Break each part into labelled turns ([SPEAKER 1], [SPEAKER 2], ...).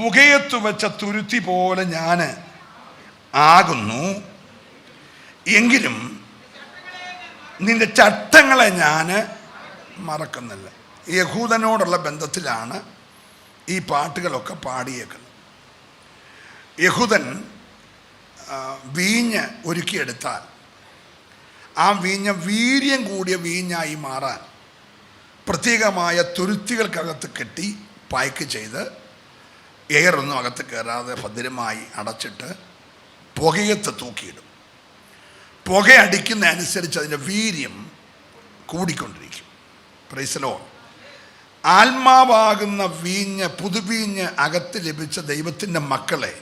[SPEAKER 1] പുകയത്തു വെച്ച തുരുത്തി പോലെ ഞാൻ ആകുന്നു. എങ്കിലും നിന്റെ ചട്ടങ്ങളെ ഞാൻ മറക്കുന്നില്ല. യഹൂദനോടുള്ള ബന്ധത്തിലാണ് ഈ പാട്ടുകളൊക്കെ പാടിയേക്കുന്നത്. യഹൂദൻ വീഞ്ഞ് ഒരുക്കിയെടുത്താൽ ആ വീഞ്ഞ് വീര്യം കൂടിയ വീഞ്ഞായി മാറാൻ പ്രത്യേകമായ തുരുത്തികൾക്കകത്ത് കെട്ടി പായ്ക്ക് ചെയ്ത് എയറൊന്നും അകത്ത് കയറാതെ ഭദ്രമായി അടച്ചിട്ട് പുകയത്ത് തൂക്കിയിടും. പുകയടിക്കുന്ന അനുസരിച്ച് അതിൻ്റെ വീര്യം കൂടിക്കൊണ്ടിരിക്കും. Praise the lord. ആത്മാവാകുന്ന വീഞ്ഞ്, പുതുവീഞ്ഞ് അകത്ത് ലഭിച്ച ദൈവത്തിൻ്റെ മക്കളെ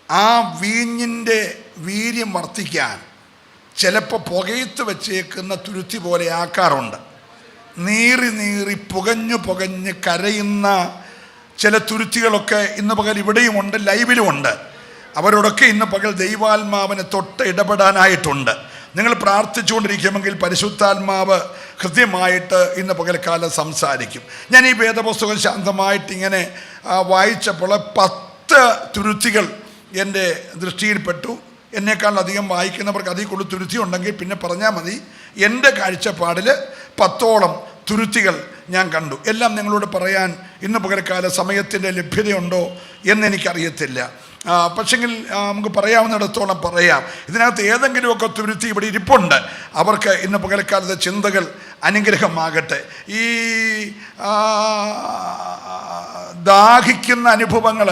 [SPEAKER 1] ആ വീഞ്ഞിൻ്റെ വീര്യം വർദ്ധിക്കാൻ ചിലപ്പോൾ പുകയത്ത് വെച്ചേക്കുന്ന തുരുത്തി പോലെ ആക്കാറുണ്ട്. നീറി നീറി പുകഞ്ഞു പുകഞ്ഞ് കരയുന്ന ചില തുരുത്തികളൊക്കെ ഇന്ന് പകൽ ഇവിടെയുമുണ്ട്, ലൈവിലുമുണ്ട്. അവരോടൊക്കെ ഇന്ന് പകൽ ദൈവാത്മാവിനെ തൊട്ട് ഇടപെടാനായിട്ടുണ്ട്. നിങ്ങൾ പ്രാർത്ഥിച്ചുകൊണ്ടിരിക്കുമെങ്കിൽ പരിശുദ്ധാത്മാവ് കൃത്യമായിട്ട് ഇന്ന് പകൽക്കാലം സംസാരിക്കും. ഞാൻ ഈ വേദപുസ്തകം ശാന്തമായിട്ടിങ്ങനെ വായിച്ചപ്പോൾ 10 തുരുത്തികൾ എൻ്റെ ദൃഷ്ടിയിൽപ്പെട്ടു. എന്നേക്കാളധികം വായിക്കുന്നവർക്ക് അതിൽ കൂടുതൽ തുരുത്തി ഉണ്ടെങ്കിൽ പിന്നെ പറഞ്ഞാൽ മതി. എൻ്റെ കാഴ്ചപ്പാടിൽ 10ഓളം തുരുത്തികൾ ഞാൻ കണ്ടു. എല്ലാം നിങ്ങളോട് പറയാൻ ഇന്ന് പകൽക്കാല സമയത്തിൻ്റെ ലഭ്യതയുണ്ടോ എന്നെനിക്കറിയത്തില്ല. പക്ഷെങ്കിൽ നമുക്ക് പറയാവുന്നിടത്തോളം പറയാം. ഇതിനകത്ത് ഏതെങ്കിലുമൊക്കെ തുരുത്തി ഇവിടെ ഇരിപ്പുണ്ട്. അവർക്ക് ഇന്ന് പകൽക്കാലത്തെ ചിന്തകൾ അനുഗ്രഹമാകട്ടെ. ഈ ദാഹിക്കുന്ന അനുഭവങ്ങൾ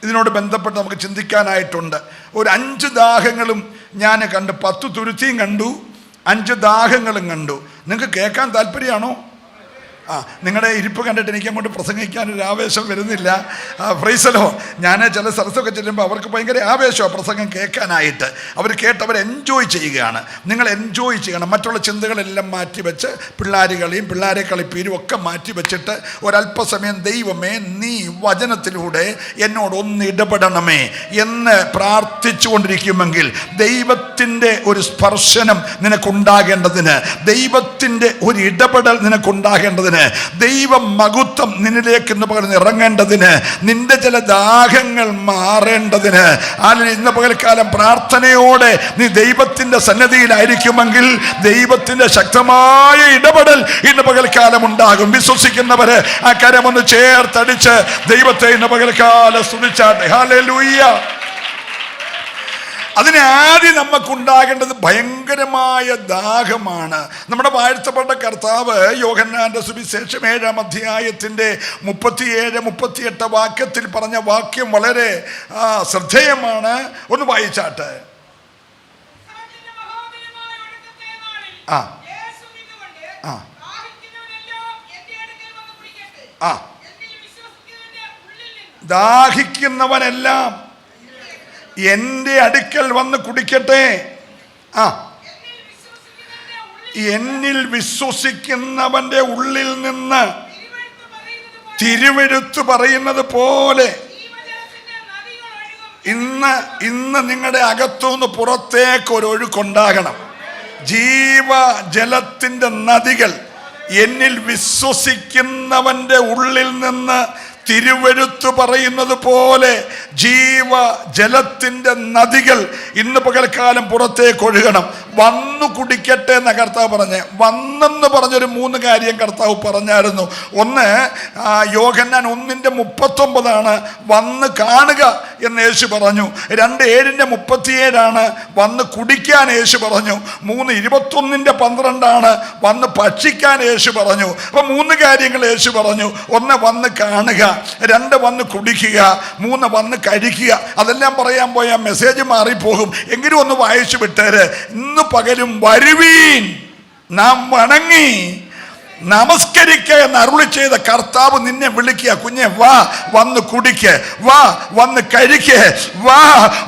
[SPEAKER 1] ഇതിനോട് ബന്ധപ്പെട്ട് നമുക്ക് ചിന്തിക്കാനായിട്ടുണ്ട്. ഒരു 5 ദാഹങ്ങളും ഞാൻ കണ്ടു. 10 തുരുത്തിയും കണ്ടു, 5 ദാഹങ്ങളും കണ്ടു. നിങ്ങൾക്ക് കേൾക്കാൻ താല്പര്യമാണോ? നിങ്ങളുടെ ഇരിപ്പ് കണ്ടിട്ട് എനിക്ക് അങ്ങോട്ട് പ്രസംഗിക്കാനൊരു ആവേശം വരുന്നില്ല. Price the Lord. ഞാൻ ചില സ്ഥലത്തൊക്കെ ചെല്ലുമ്പോൾ അവർക്ക് ഭയങ്കര ആവേശമാണ് പ്രസംഗം കേൾക്കാനായിട്ട്. അവർ കേട്ടവർ എൻജോയ് ചെയ്യുകയാണ്. നിങ്ങൾ എൻജോയ് ചെയ്യണം. മറ്റുള്ള ചിന്തകളെല്ലാം മാറ്റി വെച്ച് പിള്ളേരെ കളിപ്പീരും ഒക്കെ മാറ്റി വെച്ചിട്ട് ഒരല്പസമയം ദൈവമേ നീ വചനത്തിലൂടെ എന്നോടൊന്ന് ഇടപെടണമേ എന്ന് പ്രാർത്ഥിച്ചു കൊണ്ടിരിക്കുമെങ്കിൽ ദൈവത്തിൻ്റെ ഒരു സ്പർശനം നിനക്കുണ്ടാകേണ്ടതിന്, ദൈവത്തിൻ്റെ ഒരു ഇടപെടൽ നിനക്കുണ്ടാകേണ്ടതിന്, ദൈവ മഹത്വം നിന്നിലേക്ക് ഇന്ന് പകൽ ഇറങ്ങേണ്ടതിന്, നിന്റെ ചില ദാഹങ്ങൾ മാറേണ്ടതിന്, അല്ലെങ്കിൽ ഇന്ന് പകൽക്കാലം പ്രാർത്ഥനയോടെ നീ ദൈവത്തിന്റെ സന്നിധിയിലായിരിക്കുമെങ്കിൽ ദൈവത്തിന്റെ ശക്തമായ ഇടപെടൽ ഇന്ന് പകൽക്കാലം ഉണ്ടാകും. വിശ്വസിക്കുന്നവര് ആ കരമൊന്ന് ചേർത്തടിച്ച് ദൈവത്തെ ഇന്ന് പകൽക്കാലം സ്തുതിച്ചാട്ടെ. ഹല്ലേലൂയ. അതിന് ആദ്യം നമുക്കുണ്ടാകേണ്ടത് ഭയങ്കരമായ ദാഹമാണ്. നമ്മുടെ വാഴ്ത്തപ്പെട്ട കർത്താവ് യോഹന്നാന്റെ സുവിശേഷം 7-ാം അധ്യായത്തിൻ്റെ 37-38 വാക്യത്തിൽ പറഞ്ഞ വാക്യം വളരെ ശ്രദ്ധേയമാണ്. ഒന്ന് വായിച്ചാട്ടെ. ദാഹിക്കുന്നവനെല്ലാം എൻ്റെ അടുക്കൽ വന്ന് കുടിക്കട്ടെ. എന്നിൽ വിശ്വസിക്കുന്നവന്റെ ഉള്ളിൽ നിന്ന് തിരുവെഴുത്ത് പറയുന്നത് പോലെ ഇന്ന് നിങ്ങളുടെ അകത്തുനിന്ന് പുറത്തേക്ക് ഒരു ഒഴുക്കുണ്ടാകണം. ജീവജലത്തിൻ്റെ നദികൾ എന്നിൽ വിശ്വസിക്കുന്നവന്റെ ഉള്ളിൽ നിന്ന് തിരുവെഴുത്ത് പറയുന്നത് പോലെ ജീവജലത്തിൻ്റെ നദികൾ ഇന്ന് പകൽക്കാലം പുറത്തേക്ക് ഒഴുകണം. വന്നു കുടിക്കട്ടെ എന്ന കർത്താവ് പറഞ്ഞേ. വന്നെന്ന് പറഞ്ഞൊരു 3 കാര്യം കർത്താവ് പറഞ്ഞായിരുന്നു. ഒന്ന്, യോഹന്നാൻ 1:39 വന്ന് കാണുക എന്ന് യേശു പറഞ്ഞു. 2:7-37 വന്ന് കുടിക്കാൻ യേശു പറഞ്ഞു. 3:21-12 വന്ന് ഭക്ഷിക്കാൻ യേശു പറഞ്ഞു. അപ്പൊ 3 കാര്യങ്ങൾ യേശു പറഞ്ഞു. 1 വന്ന് കാണുക, 2 വന്ന് കുടിക്കുക, 3 വന്ന് കഴിക്കുക. അതെല്ലാം പറയാൻ പോയാൽ മെസ്സേജ് മാറിപ്പോകും. എങ്കിലും ഒന്ന് വായിച്ചു വിട്ടേര്. ഇന്ന് പകലും വരുവീൻ, നാം വണങ്ങി നമസ്കരിക്ക എന്ന് അരുളി ചെയ്ത കർത്താവ് നിന്നെ വിളിക്കുക. കുഞ്ഞെ വാ, വന്ന് കുടിക്ക്, വാ വന്ന് കഴിക്ക്, വാ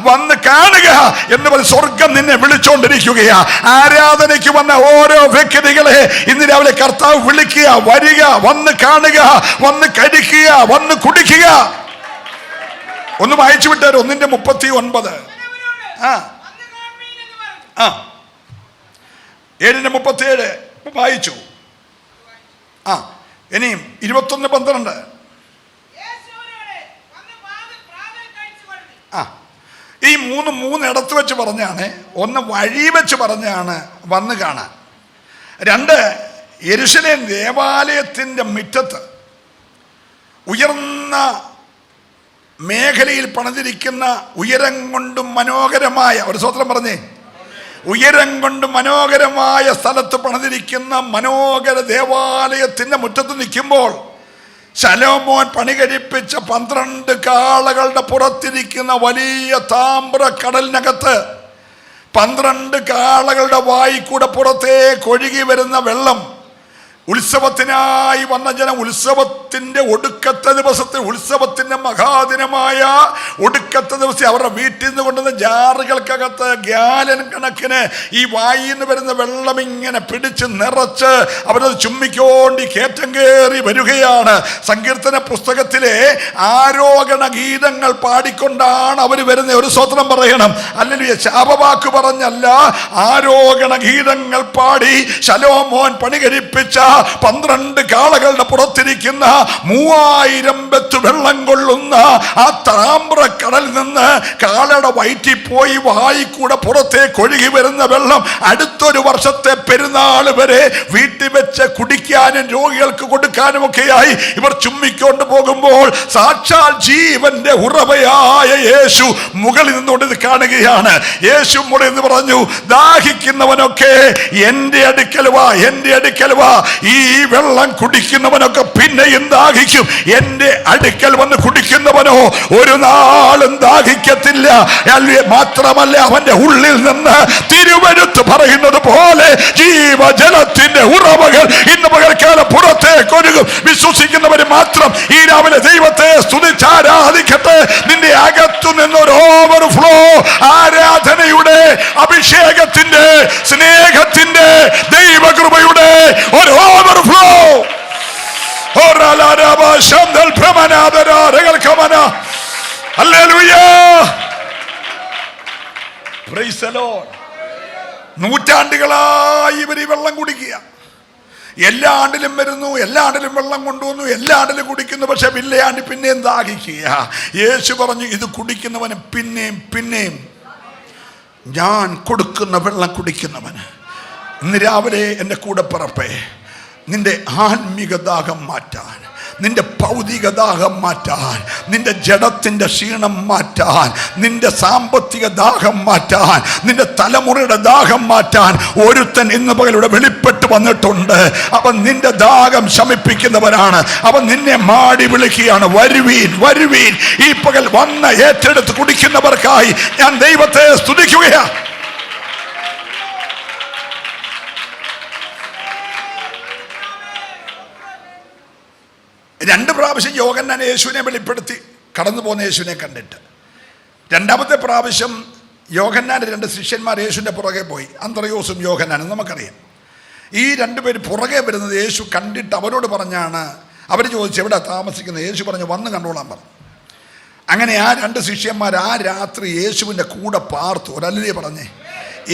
[SPEAKER 1] വന്ന് കാണുക എന്ന് പറഞ്ഞ് സ്വർഗം നിന്നെ വിളിച്ചുകൊണ്ടിരിക്കുകയാ. ആരാധനയ്ക്ക് വന്ന ഓരോ വ്യക്തികളെ ഇന്ന് രാവിലെ കർത്താവ് വിളിക്കുക. വരിക, വന്ന് കാണുക, വന്ന് കഴിക്കുക, വന്ന് കുടിക്കുക. ഒന്ന് വായിച്ചു വിട്ടാരോ? 1:39. 7:37 വായിച്ചു. ഇനിയും 21:12 ഈ മൂന്നിടത്ത് വെച്ച് പറഞ്ഞാണ്. ഒന്ന് വഴി വെച്ച് പറഞ്ഞാണ് വന്ന് കാണാൻ. രണ്ട്, യെരൂശലേം ദേവാലയത്തിൻ്റെ മുറ്റത്ത് ഉയർന്ന മേഖലയിൽ പണിതിരിക്കുന്ന ഉയരം കൊണ്ടും മനോഹരമായ, ഒരു സ്വത്രം പറഞ്ഞേ, ഉയരം കൊണ്ട് മനോഹരമായ സ്ഥലത്ത് പണിതിരിക്കുന്ന മനോഹര ദേവാലയത്തിൻ്റെ മുറ്റത്ത് നിൽക്കുമ്പോൾ ശലോമോൻ പണി കഴിപ്പിച്ച 12 കാളകളുടെ പുറത്തിരിക്കുന്ന വലിയ താമ്ര കടലിനകത്ത് 12 കാളകളുടെ വായിക്കൂടെ പുറത്തേക്ക് ഒഴുകി വരുന്ന വെള്ളം, ഉത്സവത്തിനായി വന്ന ജനം ഉത്സവത്തിൻ്റെ ഒടുക്കത്തെ ദിവസത്തെ, ഉത്സവത്തിൻ്റെ മഹാദിനമായ ഒടുക്കത്തെ ദിവസം അവരുടെ വീട്ടിൽ നിന്ന് കൊണ്ടുവന്ന ജാറുകൾക്കകത്ത് ഗ്യാലൻ കണക്കിന് ഈ വായിൽ നിന്ന് വരുന്ന വെള്ളം ഇങ്ങനെ പിടിച്ച് നിറച്ച് അവരത് ചുമ്മിക്കോണ്ടി കയറ്റം കയറി വരികയാണ്. സങ്കീർത്തന പുസ്തകത്തിലെ ആരോഹണ ഗീതങ്ങൾ പാടിക്കൊണ്ടാണ് അവർ വരുന്നത്. ഒരു സ്തോത്രം പറയണം. അല്ലെങ്കിൽ ശാപവാക്ക് പറഞ്ഞല്ല, ആരോഹണ ഗീതങ്ങൾ പാടി ശലോമോൻ പണി കഴിപ്പിച്ച 12 കാളകളുടെ പുറത്തിരിക്കുന്ന 3000 ബെത്ത് വെള്ളം കൊള്ളുന്ന ആ താമ്ര കടലിൽ നിന്ന് കാളയുടെ വയറ്റിൽ പോയി വായിക്കൂടെ പുറത്തേക്ക് ഒഴുകി വരുന്ന വെള്ളം അടുത്തൊരു വർഷത്തെ പെരുന്നാൾ വരെ വീട്ടിൽ വെച്ച് കുടിക്കാനും രോഗികൾക്ക് കൊടുക്കാനും ഒക്കെയായി ഇവർ ചുമ്മിക്കൊണ്ട് പോകുമ്പോൾ സാക്ഷാൽ ജീവന്റെ ഉറവയായ യേശു മുകളിൽ നിന്നുകൊണ്ട് ഇത് കാണുകയാണ്. യേശു മുകളിൽ നിന്ന് പറഞ്ഞു, ദാഹിക്കുന്നവനൊക്കെ എൻ്റെ അടുക്കൽ വാ, എൻ്റെ അടുക്കൽ വാ. ഈ വെള്ളം കുടിക്കുന്നവനൊക്കെ പിന്നെയും ദാഹിക്കും. എൻ്റെ അടുക്കൽ വന്ന് കുടിക്കുന്നവനോ ഒരു നാളും ദാഹിക്കത്തില്ല. മാത്രമല്ല, അവന്റെ ഉള്ളിൽ നിന്ന് തിരുവെഴുത്ത് പറയുന്നത് പോലെ ജീവജലത്തിന്റെ ഉറവകൾ ഇന്ന് പകൽക്കാലം പുറത്തേക്ക് ഒഴുകും. വിശ്വസിക്കുന്നവർ മാത്രം ഈ രാവിലെ ദൈവത്തെ സ്തുതിച്ചാരാധിക്കട്ടെ. നിന്റെ അകത്തു നിന്നൊരു ഓവർഫ്ലോ, ആരാധനയുടെ, അഭിഷേകത്തിന്റെ, സ്നേഹത്തിന്റെ, ദൈവകൃപയുടെ ഒരു ഓവർഫ്ലോ. നൂറ്റാണ്ടുകളായി ഇവർ ഈ വെള്ളം കുടിക്കുക. എല്ലാ ആണ്ടിലും വരുന്നു, എല്ലാ ആണ്ടിലും വെള്ളം കൊണ്ടുവന്നു, എല്ലാ ആണ്ടിലും കുടിക്കുന്നു. പക്ഷെ പിന്നെയാണ്ട് പിന്നെയും ദാഹിക്കുക. യേശു പറഞ്ഞു, ഇത് കുടിക്കുന്നവന് പിന്നെയും പിന്നെയും ഞാൻ കൊടുക്കുന്ന വെള്ളം കുടിക്കുന്നവന്. ഇന്ന് രാവിലെ എൻ്റെ കൂടെ പറപ്പേ, നിന്റെ ആത്മീക ദാഹം മാറ്റാൻ, നിന്റെ ഭൗതിക ദാഹം മാറ്റാൻ, നിന്റെ ജഡത്തിൻ്റെ ക്ഷീണം മാറ്റാൻ, നിന്റെ സാമ്പത്തിക ദാഹം മാറ്റാൻ, നിന്റെ തലമുറയുടെ ദാഹം മാറ്റാൻ ഒരുത്തൻ ഇന്ന് പകലിവിടെ വെളിപ്പെട്ട് വന്നിട്ടുണ്ട്. അവൻ നിന്റെ ദാഹം ശമിപ്പിക്കുന്നവനാണ്. അവൻ നിന്നെ മാടി വിളിക്കുകയാണ്, വരുവീൻ, വരുവീൻ. ഈ പകൽ വന്ന് ഏറ്റെടുത്ത് കുടിക്കുന്നവർക്കായി ഞാൻ ദൈവത്തെ സ്തുതിക്കുകയാണ്. 2 പ്രാവശ്യം യോഹന്നാൻ യേശുവിനെ വെളിപ്പെടുത്തി കടന്നു പോകുന്ന യേശുവിനെ കണ്ടിട്ട്. 2ാമത്തെ പ്രാവശ്യം യോഹന്നാൻ്റെ 2 ശിഷ്യന്മാർ യേശുവിൻ്റെ പുറകെ പോയി. അന്ത്രയോസും യോഹന്നാനും നമുക്കറിയാം. ഈ 2 പേര് പുറകെ വരുന്നത് യേശു കണ്ടിട്ട് അവരോട് പറഞ്ഞാണ്. അവർ ചോദിച്ചു, എവിടെ താമസിക്കുന്നത്? യേശു പറഞ്ഞു, വന്ന് കണ്ടോളാൻ പറഞ്ഞു. അങ്ങനെ ആ 2 ശിഷ്യന്മാർ ആ രാത്രി യേശുവിൻ്റെ കൂടെ പാർത്തു. ഒരല്ലേ പറഞ്ഞേ,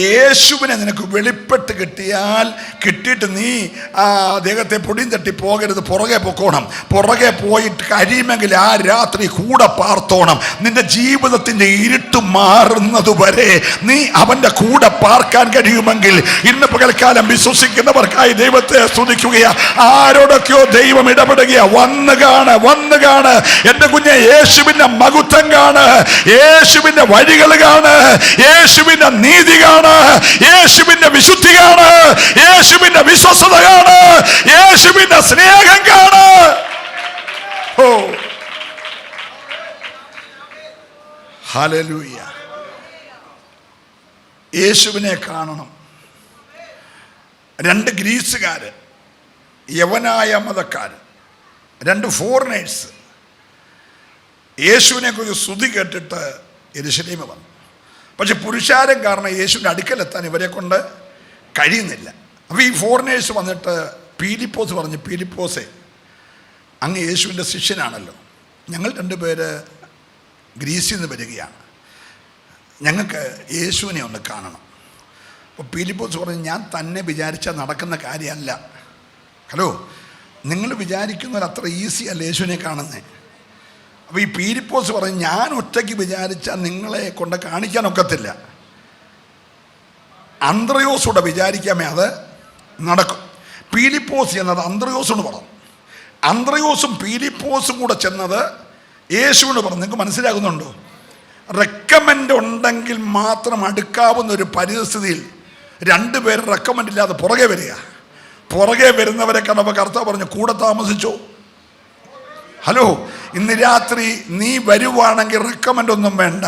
[SPEAKER 1] യേശുവിനെ നിനക്ക് വെളിപ്പെട്ട് കിട്ടിയിട്ട് നീ അദ്ദേഹത്തെ പൊടിയും തട്ടി പോകരുത്, പുറകെ പൊക്കോണം. പുറകെ പോയിട്ട് കഴിയുമെങ്കിൽ ആ രാത്രി കൂടെ പാർത്തോണം. നിന്റെ ജീവിതത്തിൻ്റെ ഇരുട്ട് മാറുന്നത് വരെ നീ അവൻ്റെ കൂടെ പാർക്കാൻ കഴിയുമെങ്കിൽ ഇന്ന് പകൽക്കാലം വിശ്വസിക്കുന്നവർക്കായി ദൈവത്തെ സ്തുതിക്കുകയാ. ആരോടൊക്കെയോ ദൈവം ഇടപെടുകയാ. വന്ന് കാണ്, വന്ന് കാണ് എൻ്റെ കുഞ്ഞെ. യേശുവിൻ്റെ മഹത്വം കാണ്, യേശുവിൻ്റെ വഴികൾ കാണ്, യേശുവിൻ്റെ നീതി കാണ്, യേശുവിന്റെ വിശുദ്ധി കാണ്, യേശുവിന്റെ വിശ്വസ്തത കാണ്, യേശുവിന്റെ സ്നേഹം കാണ്. ഓ ഹല്ലേലൂയ. യേശുവിനെ കാണണം. 2 ഗ്രീസുകാര്, യവനായ മതക്കാര്, 2 ഫോറിനേഴ്സ് യേശുവിനെ കുറിച്ച് സ്തുതി കേട്ടിട്ട് യെരൂശലേമിൽ വന്നു. പക്ഷെ പുരുഷാരം കാരണം യേശുവിൻ്റെ അടുക്കലെത്താൻ ഇവരെ കൊണ്ട് കഴിയുന്നില്ല. അപ്പോൾ ഈ ഫോറിനേഴ്സ് വന്നിട്ട് പീലിപ്പോസ് പറഞ്ഞു, പീലിപ്പോസേ, അങ്ങ് യേശുവിൻ്റെ ശിഷ്യനാണല്ലോ, ഞങ്ങൾ 2 പേര് ഗ്രീസിൽ നിന്ന് വരികയാണ്, ഞങ്ങൾക്ക് യേശുവിനെ ഒന്ന് കാണണം. അപ്പോൾ പീലിപ്പോസ് പറഞ്ഞു, ഞാൻ തന്നെ വിചാരിച്ചാൽ നടക്കുന്ന കാര്യമല്ല. ഹലോ, നിങ്ങൾ വിചാരിക്കുന്നവർ അത്ര ഈസി അല്ല യേശുവിനെ കാണുന്നത്. അപ്പോൾ ഈ പീലിപ്പോസ് പറഞ്ഞു, ഞാൻ ഒറ്റയ്ക്ക് വിചാരിച്ചാൽ നിങ്ങളെ കൊണ്ട് കാണിക്കാനൊക്കത്തില്ല, അന്ത്രയോസൂടെ വിചാരിക്കാമേ അത് നടക്കും. പീലിപ്പോസ് എന്നത് അന്ത്രയോസോട് പറഞ്ഞു. അന്ത്രയോസും പീലിപ്പോസും കൂടെ ചെന്നത് യേശുവിനോട് പറഞ്ഞു. നിങ്ങൾക്ക് മനസ്സിലാകുന്നുണ്ടോ? റെക്കമെൻഡ് ഉണ്ടെങ്കിൽ മാത്രം അടുക്കാവുന്ന ഒരു പരിസ്ഥിതിയിൽ രണ്ടുപേർ റെക്കമെൻഡ് ഇല്ലാതെ പുറകെ വരിക. പുറകെ വരുന്നവരെ കണ്ടപ്പോൾ കർത്താവ് പറഞ്ഞു, കൂടെ താമസിച്ചോ. ഹലോ, ഇന്ന് രാത്രി നീ വരുവാണെങ്കിൽ റെക്കമെൻഡ് ഒന്നും വേണ്ട,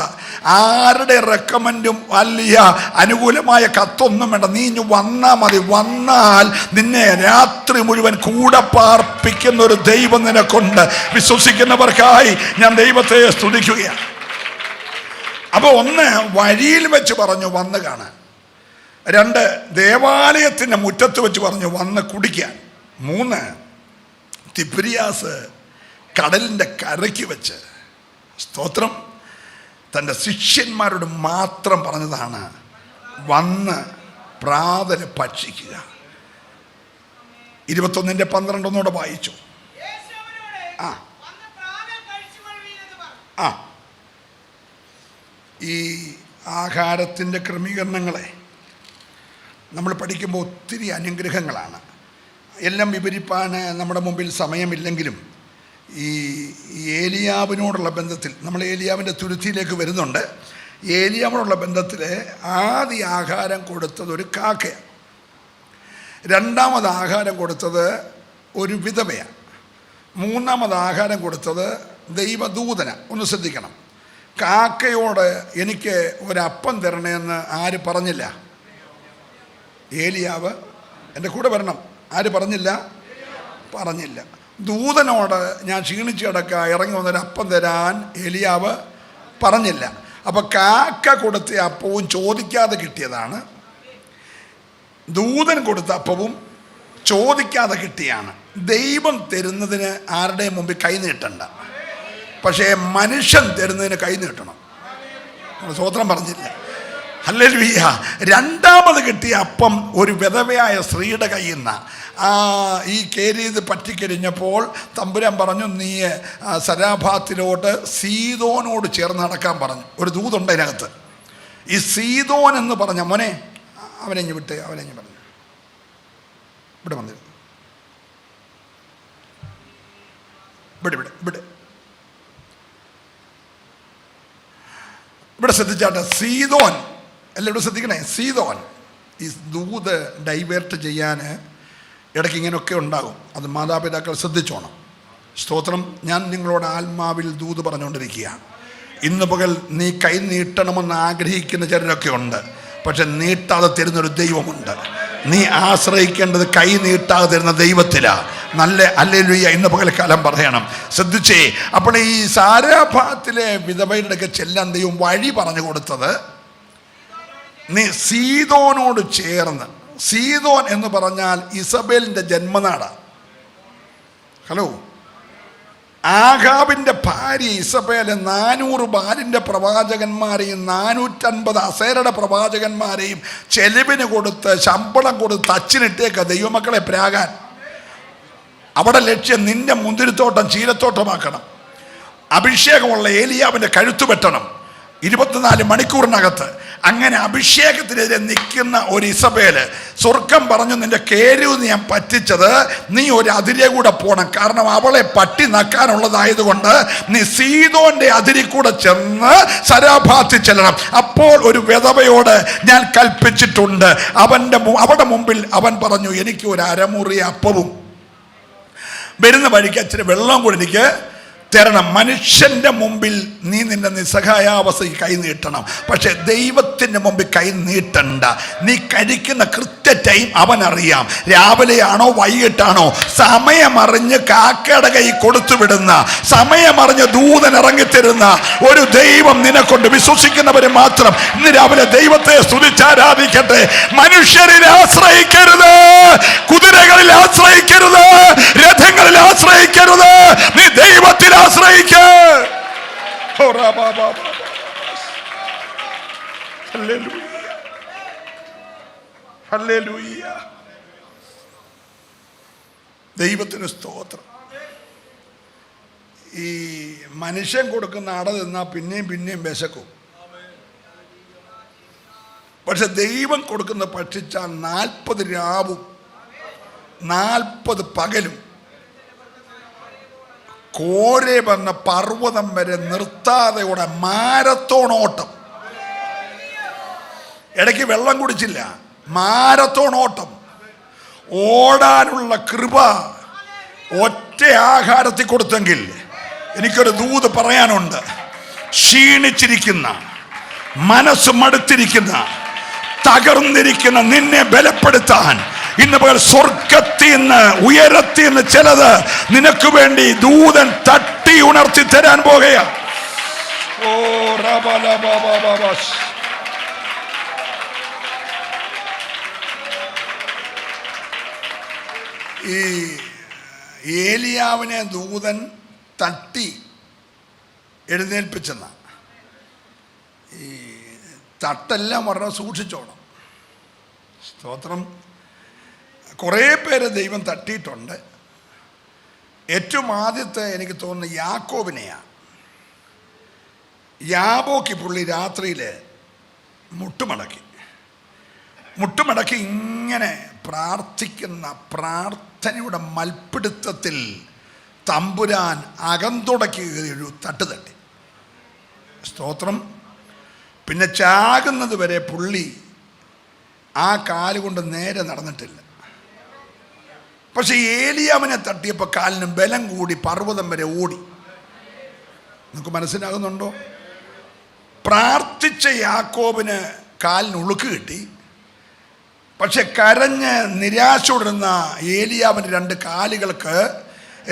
[SPEAKER 1] ആരുടെ റെക്കമെൻഡും വലിയ അനുകൂലമായ കത്തൊന്നും വേണ്ട, നീ ഇനി വന്നാൽ മതി. വന്നാൽ നിന്നെ രാത്രി മുഴുവൻ കൂടെ പാർപ്പിക്കുന്ന ഒരു ദൈവം നിനക്കുണ്ട്. വിശ്വസിക്കുന്നവർക്കായി ഞാൻ ദൈവത്തെ സ്തുതിക്കുകയാണ്. അപ്പോൾ ഒന്ന്, വഴിയിൽ വെച്ച് പറഞ്ഞു വന്ന് കാണാൻ. രണ്ട്, ദേവാലയത്തിൻ്റെ മുറ്റത്ത് വെച്ച് പറഞ്ഞു വന്ന് കുടിക്കാൻ. മൂന്ന്, തിബ്രിയാസ് കടലിൻ്റെ കരയ്ക്ക് വെച്ച്, സ്തോത്രം, തൻ്റെ ശിഷ്യന്മാരോട് മാത്രം പറഞ്ഞതാണ് വന്ന് പ്രാതല് ഭക്ഷിക്കുക. 21:12 വായിച്ചു. ഈ ആഹാരത്തിൻ്റെ ക്രമീകരണങ്ങളെ നമ്മൾ പഠിക്കുമ്പോൾ ഒത്തിരി അനുഗ്രഹങ്ങളാണ്. എല്ലാം വിവരിപ്പാൻ നമ്മുടെ മുമ്പിൽ സമയമില്ലെങ്കിലും ഈ ഏലിയാവിനോടുള്ള ബന്ധത്തിൽ നമ്മൾ ഏലിയാവിൻ്റെ തുരുത്തിയിലേക്ക് വരുന്നുണ്ട്. ഏലിയാവിനോടുള്ള ബന്ധത്തിൽ ആദ്യ ആഹാരം കൊടുത്തത് ഒരു കാക്കയാണ്. രണ്ടാമത് ആഹാരം കൊടുത്തത് ഒരു വിധവയാണ്. മൂന്നാമത് ആഹാരം കൊടുത്തത് ദൈവദൂതന. ഒന്ന് ശ്രദ്ധിക്കണം, കാക്കയോട് എനിക്ക് ഒരപ്പം തരണേന്ന് ആര് പറഞ്ഞില്ല? ഏലിയാവ്. എൻ്റെ കൂടെ വരണം. ആര് പറഞ്ഞില്ല? പറഞ്ഞില്ല. ദൂതനോട് ഞാൻ ക്ഷീണിച്ച് കിടക്കുക, ഇറങ്ങി വന്നൊരപ്പം തരാൻ ഏലിയാവ് പറഞ്ഞില്ല. അപ്പോൾ കാക്ക കൊടുത്ത അപ്പവും ചോദിക്കാതെ കിട്ടിയതാണ്, ദൂതൻ കൊടുത്ത അപ്പവും ചോദിക്കാതെ കിട്ടിയാണ്. ദൈവം തരുന്നതിന് ആരുടെയും മുമ്പിൽ കൈ നീട്ടണ്ട, പക്ഷേ മനുഷ്യൻ തരുന്നതിന് കൈ നീട്ടണം. സ്വോത്രം പറഞ്ഞില്ല. ഹല്ലേലൂയ. രണ്ടാമത് കിട്ടിയ അപ്പം ഒരു വിധവയായ സ്ത്രീയുടെ കയ്യിൽ നിന്ന്. ഈ കേരീത് പറ്റിക്കഴിഞ്ഞപ്പോൾ തമ്പുരാൻ പറഞ്ഞു, നീ സരാഭാത്തിലോട്ട് സീദോനോട് ചേർന്ന് നടക്കാൻ പറഞ്ഞു. ഒരു ദൂതുണ്ട് അതിനകത്ത്. ഈ സീദോൻ എന്ന് പറഞ്ഞ മോനെ, അവനെഞ്ഞ് വിട്ട്, അവനെഞ്ഞ് പറഞ്ഞു, ഇവിടെ വന്നിരുന്നു, ഇവിടെ ശ്രദ്ധിച്ചാട്ടെ. സീദോൻ, എല്ലാവരും ശ്രദ്ധിക്കണേ. സീദോൻ ഈ ദൂത് ഡൈവേർട്ട് ചെയ്യാൻ ഇടയ്ക്ക് ഇങ്ങനെയൊക്കെ ഉണ്ടാകും. അത് മാതാപിതാക്കൾ ശ്രദ്ധിച്ചോണം. സ്തോത്രം. ഞാൻ നിങ്ങളോട് ആത്മാവിൽ ദൂത് പറഞ്ഞുകൊണ്ടിരിക്കുകയാണ്. ഇന്ന് പകൽ നീ കൈ നീട്ടണമെന്ന് ആഗ്രഹിക്കുന്ന ചിലരൊക്കെ ഉണ്ട്, പക്ഷെ നീട്ടാതെ തരുന്നൊരു ദൈവമുണ്ട്. നീ ആശ്രയിക്കേണ്ടത് കൈ നീട്ടാതെ തരുന്ന ദൈവത്തിലാണ്. നല്ല ഹല്ലേലൂയ ഇന്ന് പകൽക്കാലം പറയണം. ശ്രദ്ധിച്ചേ. അപ്പോൾ ഈ സാരാഭാത്തിലെ വിധവയുടെ ചെല്ലാൻ ദൈവം വഴി പറഞ്ഞു കൊടുത്തത് നീ സീദോനോട് ചേർന്ന്. സീദോൻ എന്ന് പറഞ്ഞാൽ ഇസബേലിൻ്റെ ജന്മനാടാണ്. ഹലോ, ആഹാബിൻ്റെ ഭാര്യ ഇസബേൽ 400 ബാലിൻ്റെ പ്രവാചകന്മാരെയും 450 അസേരയുടെ പ്രവാചകന്മാരെയും ചെലവിന് കൊടുത്ത് ശമ്പളം കൊടുത്ത് അച്ചിനിട്ടേക്ക ദൈവമക്കളെ പ്രാകാൻ. അവിടെ ലക്ഷ്യം നിന്റെ മുന്തിരിത്തോട്ടം ചീരത്തോട്ടമാക്കണം. അഭിഷേകമുള്ള ഏലിയാവിൻ്റെ കഴുത്ത് വെട്ടണം 24 മണിക്കൂറിനകത്ത്. അങ്ങനെ അഭിഷേകത്തിനെതിരെ നിൽക്കുന്ന ഒരു ഇസബേല് സ്വർഗം പറഞ്ഞു, നിന്റെ കേരൂന്ന് ഞാൻ പറ്റിച്ചത്, നീ ഒരു അതിരെ കൂടെ പോകണം. കാരണം അവളെ പട്ടി നക്കാനുള്ളതായതുകൊണ്ട് നീ സീദോന്റെ അതിരി കൂടെ ചെന്ന് സരാഭാത്തിൽ ചെല്ലണം. അപ്പോൾ ഒരു വിധവയോട് ഞാൻ കൽപ്പിച്ചിട്ടുണ്ട്. അവിടെ മുമ്പിൽ അവൻ പറഞ്ഞു, എനിക്ക് ഒരു അരമുറി അപ്പവും വരുന്ന വഴിക്ക് അച്ഛന് വെള്ളം കൂടി എനിക്ക് തരണം. മനുഷ്യൻ്റെ മുമ്പിൽ നീ നിന്റെ നിസ്സഹായാവസ്ഥയ്ക്ക് കൈ നീട്ടണം, പക്ഷെ ദൈവത്തിൻ്റെ മുമ്പിൽ കൈ നീട്ടണ്ട. നീ കഴിക്കുന്ന കൃത്യ ടൈം അവനറിയാം. രാവിലെയാണോ വൈകിട്ടാണോ, സമയമറിഞ്ഞ് കാക്കയുടെ കൈ കൊടുത്തു വിടുന്ന, സമയമറിഞ്ഞ് ദൂതൻ ഇറങ്ങിത്തരുന്ന ഒരു ദൈവം നിനക്കൊണ്ട്. വിശ്വസിക്കുന്നവര് മാത്രം ഇന്ന് രാവിലെ ദൈവത്തെ സ്തുതിച്ചാരാധിക്കട്ടെ. മനുഷ്യരിൽ ആശ്രയിക്കരുത്, കുതിരകളിൽ ആശ്രയിക്കരുത്, രഥങ്ങളിൽ ആശ്രയിക്കരുത്, നീ ദൈവത്തിൽ ആശ്രയിക്ക. ദൈവത്തിന് സ്തോത്രം. ഈ മനുഷ്യൻ കൊടുക്കുന്ന അട തിന്നാൽ പിന്നെയും പിന്നെയും വിശക്കും. പക്ഷെ ദൈവം കൊടുക്കുന്ന ഭക്ഷിച്ചാൽ 40 രാവും 40 പകലും കോരെ വന്ന പർവ്വതം വരെ നിർത്താതെ കൂടെ മാരത്തോൺ ഓട്ടം. ഇടയ്ക്ക് വെള്ളം കുടിച്ചില്ല, മാരത്തോൺ ഓട്ടം. ഓടാനുള്ള കൃപ ഒറ്റ ആഹാരത്തിൽ കൊടുത്തെങ്കിൽ എനിക്കൊരു ദൂത് പറയാനുണ്ട്. ക്ഷീണിച്ചിരിക്കുന്ന, മനസ്സ് മടുത്തിരിക്കുന്ന, തകർന്നിരിക്കുന്ന നിന്നെ ബലപ്പെടുത്താൻ ഇന്ന് പകൽ സ്വർഗത്തിൽ നിന്ന്, ഉയരത്തിൽ നിന്ന് ചിലത് നിനക്ക് വേണ്ടി ദൂതൻ തട്ടി ഉണർത്തി തരാൻ പോകുകയാ. ഓ ഈ ഏലിയാവിനെ ദൂതൻ തട്ടി എഴുന്നേൽപ്പിച്ചെന്ന. ഈ തട്ടെല്ലാം വളരെ സൂക്ഷിച്ചോണം. സ്തോത്രം. കുറേ പേര് ദൈവം തട്ടിയിട്ടുണ്ട്. ഏറ്റവും ആദ്യത്തെ എനിക്ക് തോന്നുന്നു യാക്കോബിനെയാണ്. യാബോക്ക് പുള്ളി രാത്രിയിൽ മുട്ടുമടക്കി ഇങ്ങനെ പ്രാർത്ഥിക്കുന്ന പ്രാർത്ഥനയുടെ മൽപ്പിടുത്തത്തിൽ തമ്പുരാൻ അകന്തുടക്കി ഒരു തട്ടി. സ്തോത്രം. പിന്നെ ചാകുന്നത് വരെ പുള്ളി ആ കാലുകൊണ്ട് നേരെ നടന്നിട്ടില്ല. പക്ഷെ ഏലിയാവിനെ തട്ടിയപ്പോൾ കാലിന് ബലം കൂടി പർവ്വതം വരെ ഓടി. നിങ്ങൾക്ക് മനസ്സിലാകുന്നുണ്ടോ? പ്രാർത്ഥിച്ച യാക്കോബിന് കാലിന് ഉളുക്ക് കിട്ടി. പക്ഷെ കരഞ്ഞ് നിരാശയോടുന്ന ഏലിയാവിന് 2 കാലുകൾക്ക്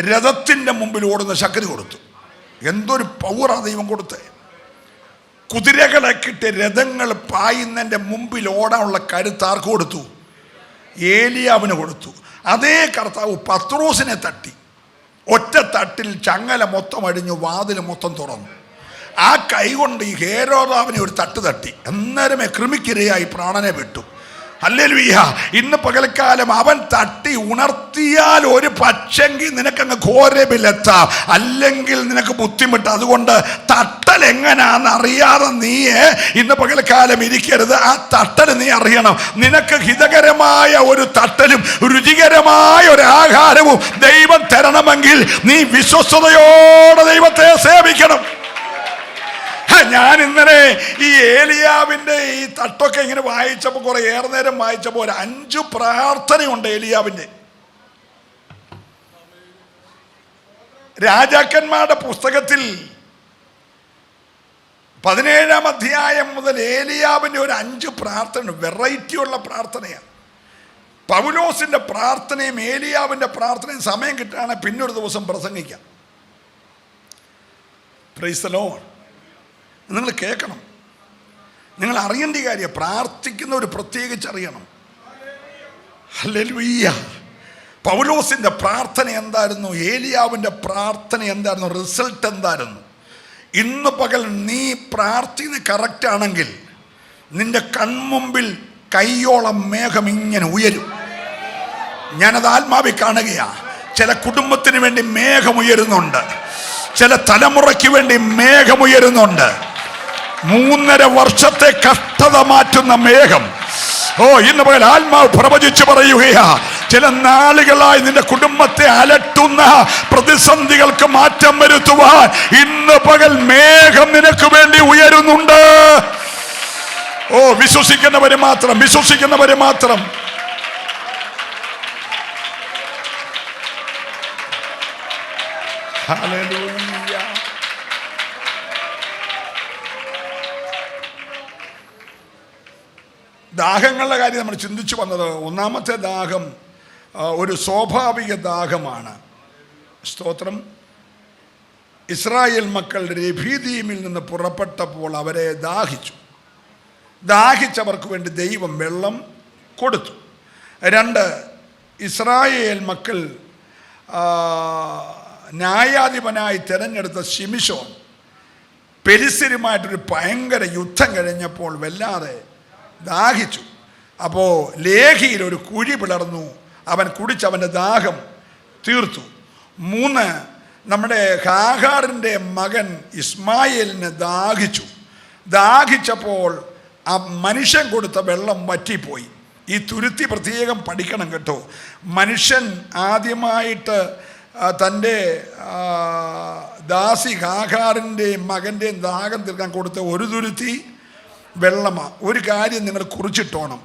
[SPEAKER 1] രഥത്തിൻ്റെ മുമ്പിൽ ഓടുന്ന ശക്തി കൊടുത്തു. എന്തൊരു പൗറാ ദൈവം കൊടുത്തേ. കുതിരകളെ കിട്ടിയ രഥങ്ങൾ പായുന്നതിൻ്റെ മുമ്പിൽ ഓടാനുള്ള കരുത്ത് ആർക്ക് കൊടുത്തു? ഏലിയാവിന് കൊടുത്തു. അതേ കർത്താവ് പത്രോസിനെ തട്ടി. ഒറ്റ തട്ടിൽ ചങ്ങല മൊത്തം അടിഞ്ഞു, വാതിൽ മൊത്തം തുറന്നു. ആ കൈ കൊണ്ട് ഈ ഹേരോദാവിനെ ഒരു തട്ടി. അന്നേരമേ കൃമിക്കിരയായി പ്രാണനെ വിട്ടു. ഹല്ലേലൂയ. ഇന്ന് പകൽക്കാലം അവൻ തട്ടി ഉണർത്തിയാൽ ഒരു പക്ഷെങ്കിൽ നിനക്കങ്ങ് ഘോരബിലെത്താം, അല്ലെങ്കിൽ നിനക്ക് ബുദ്ധിമുട്ട്. അതുകൊണ്ട് തട്ടൽ എങ്ങനെയാണെന്ന് അറിയാതെ നീ ഇന്ന് പകൽക്കാലം ഇരിക്കരുത്. ആ തട്ടൽ നീ അറിയണം. നിനക്ക് ഹിതകരമായ ഒരു തട്ടലും രുചികരമായ ഒരു ആഹാരവും ദൈവം തരണമെങ്കിൽ നീ വിശ്വസ്തയോടെ ദൈവത്തെ സേവിക്കണം. ഞാൻ ഇന്നലെ ഈ ഏലിയാവിൻ്റെ ഈ തട്ടൊക്കെ ഇങ്ങനെ വായിച്ചപ്പോൾ, കുറെ ഏറെ നേരം വായിച്ചപ്പോൾ, ഒരു 5 പ്രാർത്ഥനയുണ്ട് ഏലിയാവിൻ്റെ. രാജാക്കന്മാരുടെ പുസ്തകത്തിൽ 17-ാം അധ്യായം മുതൽ ഏലിയാവിൻ്റെ ഒരു 5 പ്രാർത്ഥന, വെറൈറ്റി ഉള്ള പ്രാർത്ഥനയാണ്. പൗലോസിൻ്റെ പ്രാർത്ഥനയും ഏലിയാവിൻ്റെ പ്രാർത്ഥനയും സമയം കിട്ടുകയാണെങ്കിൽ പിന്നൊരു ദിവസം പ്രസംഗിക്കാം. Price the Lord. നിങ്ങൾ കേൾക്കണം. നിങ്ങൾ അറിയേണ്ട കാര്യം, പ്രാർത്ഥിക്കുന്നവർ പ്രത്യേകിച്ച് അറിയണം. ഹല്ലേലൂയ. പൗലോസിൻ്റെ പ്രാർത്ഥന എന്തായിരുന്നു? ഏലിയാവിൻ്റെ പ്രാർത്ഥന എന്തായിരുന്നു? റിസൾട്ട് എന്തായിരുന്നു? ഇന്ന് പകൽ നീ പ്രാർത്ഥിക്കുന്ന കറക്റ്റ് ആണെങ്കിൽ നിന്റെ കൺമുമ്പിൽ കയ്യോളം മേഘം ഇങ്ങനെ ഉയരും. ഞാനത് ആത്മാവിൽ കാണുകയാണ്. ചില കുടുംബത്തിന് വേണ്ടി മേഘം ഉയരുന്നുണ്ട്. ചില തലമുറയ്ക്ക് വേണ്ടി മേഘം ഉയരുന്നുണ്ട്. 3.5 വർഷത്തെ കഷ്ടത മാറ്റുന്ന മേഘം. ഓ, ഇന്ന് പകൽ ആത്മാവ് പ്രവചിച്ചു പറയുകയാ, ചില നാളുകളായി നിന്റെ കുടുംബത്തെ അലട്ടുന്ന പ്രതിസന്ധികൾക്ക് മാറ്റം വരുത്തുവാൻ ഇന്ന് പകൽ മേഘം നിനക്ക് വേണ്ടി ഉയരുന്നുണ്ട്. ഓ, വിശ്വസിക്കുന്നവര് മാത്രം. ഹല്ലേലൂയ. ദാഹങ്ങളുടെ കാര്യം നമ്മൾ ചിന്തിച്ചു വന്നത്. ഒന്നാമത്തെ ദാഹം ഒരു സ്വാഭാവിക ദാഹമാണ്. സ്തോത്രം. ഇസ്രായേൽ മക്കൾ രഫീദീമിൽ നിന്ന് പുറപ്പെട്ടപ്പോൾ അവരെ ദാഹിച്ചവർക്ക് വേണ്ടി ദൈവം വെള്ളം കൊടുത്തു. 2, ഇസ്രായേൽ മക്കൾ ന്യായാധിപനായി തിരഞ്ഞെടുത്ത ശിമിശോൻ പെരിസ്യരുമായിട്ടൊരു ഭയങ്കര യുദ്ധം കഴിഞ്ഞപ്പോൾ വല്ലാതെ ദാഹിച്ചു. അപ്പോൾ ലേഹിയിൽ ഒരു കുഴി പിളർന്നു. അവൻ കുടിച്ച് അവൻ്റെ ദാഹം തീർത്തു. 3, നമ്മുടെ ഹാഗാറിൻ്റെ മകൻ ഇസ്മായേലിന് ദാഹിച്ചപ്പോൾ ആ മനുഷ്യൻ കൊടുത്ത വെള്ളം വറ്റിപ്പോയി. ഈ തുരുത്തി പ്രത്യേകം പഠിക്കണം കേട്ടോ. മനുഷ്യൻ ആദ്യമായിട്ട് തൻ്റെ ദാസി ഹാഗാറിൻ്റെയും മകൻ്റെയും ദാഹം തീർക്കാൻ കൊടുത്ത ഒരു തുരുത്തി വെള്ളമാണ്. ഒരു കാര്യം നിങ്ങൾ കുറിച്ചിട്ടോണം,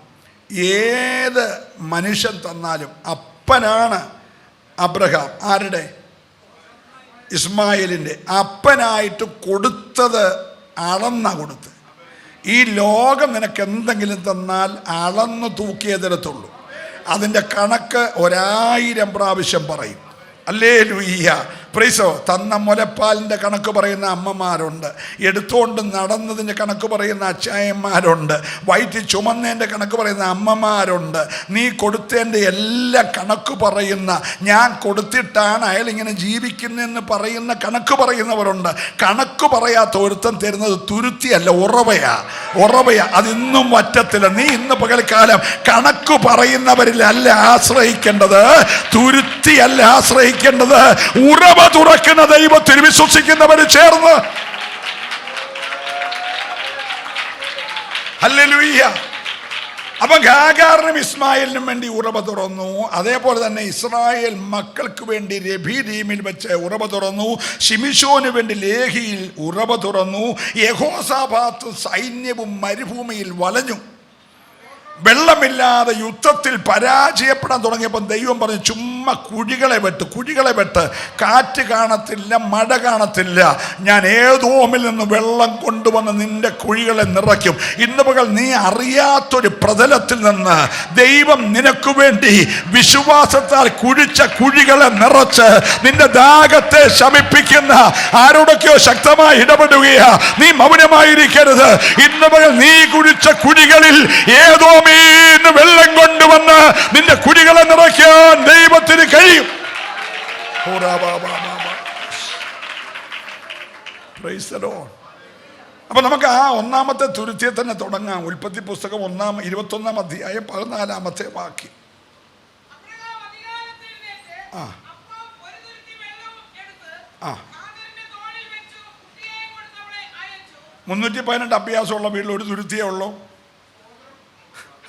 [SPEAKER 1] ഏത് മനുഷ്യൻ തന്നാലും അപ്പനാണ് അബ്രഹാം, ആരുടെ? ഇസ്മായേലിൻ്റെ അപ്പനായിട്ട് കൊടുത്തത് കൊടുത്ത്. ഈ ലോകം നിനക്ക് എന്തെങ്കിലും തന്നാൽ അളന്ന് തൂക്കിയേ തരത്തുള്ളൂ. അതിൻ്റെ കണക്ക് 1000 പ്രാവശ്യം പറയും. ഹല്ലേലൂയ, പ്രൈസോ. തന്ന മുലപ്പാലിൻ്റെ കണക്ക് പറയുന്ന അമ്മമാരുണ്ട്, എടുത്തുകൊണ്ട് നടന്നതിൻ്റെ കണക്ക് പറയുന്ന അച്ചായന്മാരുണ്ട്, വയറ്റിൽ ചുമന്നതിൻ്റെ കണക്ക് പറയുന്ന അമ്മമാരുണ്ട്. നീ കൊടുത്തതിൻ്റെ എല്ലാം കണക്ക് പറയുന്ന, ഞാൻ കൊടുത്തിട്ടാണ് അയാൾ ഇങ്ങനെ ജീവിക്കുന്നതെന്ന് പറയുന്ന കണക്ക് പറയുന്നവരുണ്ട്. കണക്ക് പറയാത്ത ഒരുത്തൻ തരുന്നത് തുരുത്തിയല്ല, ഉറവയാ. അതിന്നും വറ്റത്തില്ല. നീ ഇന്ന് പകൽക്കാലം കണക്ക് പറയുന്നവരിലല്ല ആശ്രയിക്കേണ്ടത്, തുരുത്തിയല്ല ആശ്രയിക്കേണ്ടത്, ഉറവ തുറക്കുന്ന ദൈവത്തിൽ വിശ്വസിക്കുന്നവർ ചേർന്ന്. ഹല്ലേലൂയ. അപ്പൊ ഹാഗാറിനും ഇസ്മായേലിനും വേണ്ടി ഉറവ തുറന്നു. അതേപോലെ തന്നെ ഇസ്രായേൽ മക്കൾക്ക് വേണ്ടി രബീദീമിൽ വെച്ച് ഉറവ തുറന്നു. ശിമിശോന് വേണ്ടി ലേഹിയിൽ ഉറവ തുറന്നു. യഹോസാബാത്ത് സൈന്യവും മരുഭൂമിയിൽ വലഞ്ഞു. വെള്ളമില്ലാതെ യുദ്ധത്തിൽ പരാജയപ്പെടാൻ തുടങ്ങിയപ്പോൾ ദൈവം പറഞ്ഞു, ചുമ്മാ കുഴികളെ വെട്ട്, കാറ്റ് കാണത്തില്ല, മഴ കാണത്തില്ല, ഞാൻ ഏദോമിൽ നിന്ന് വെള്ളം കൊണ്ടുവന്ന് നിന്റെ കുഴികളെ നിറയ്ക്കും. ഇന്ന് പകൽ നീ അറിയാത്തൊരു പ്രതലത്തിൽ നിന്ന് ദൈവം നിനക്ക് വേണ്ടി വിശ്വാസത്താൽ കുഴിച്ച കുഴികളെ നിറച്ച് നിന്റെ ദാഹത്തെ ശമിപ്പിക്കുന്ന ആരോടൊക്കെയോ ശക്തമായി ഇടപെടുകയാ. നീ മൗനമായിരിക്കരുത്. ഇന്ന് പകൽ നീ കുഴിച്ച കുഴികളിൽ ഏതോ വെള്ളം കൊണ്ടുവന്ന് നിന്റെ കുഴികളെ നിറയ്ക്കാൻ ദൈവത്തിന് കഴിയും. അപ്പൊ നമുക്ക് ആ ഒന്നാമത്തെ തുരുത്തിയെ തന്നെ തുടങ്ങാം. ഉൽപ്പത്തി പുസ്തകം 21-ാം അധ്യായം 14-ാമത്തെ വാക്യം. ആ 318 അഭ്യാസമുള്ള വീട്ടിൽ ഒരു തുരുത്തിയേ ഉള്ളൂ.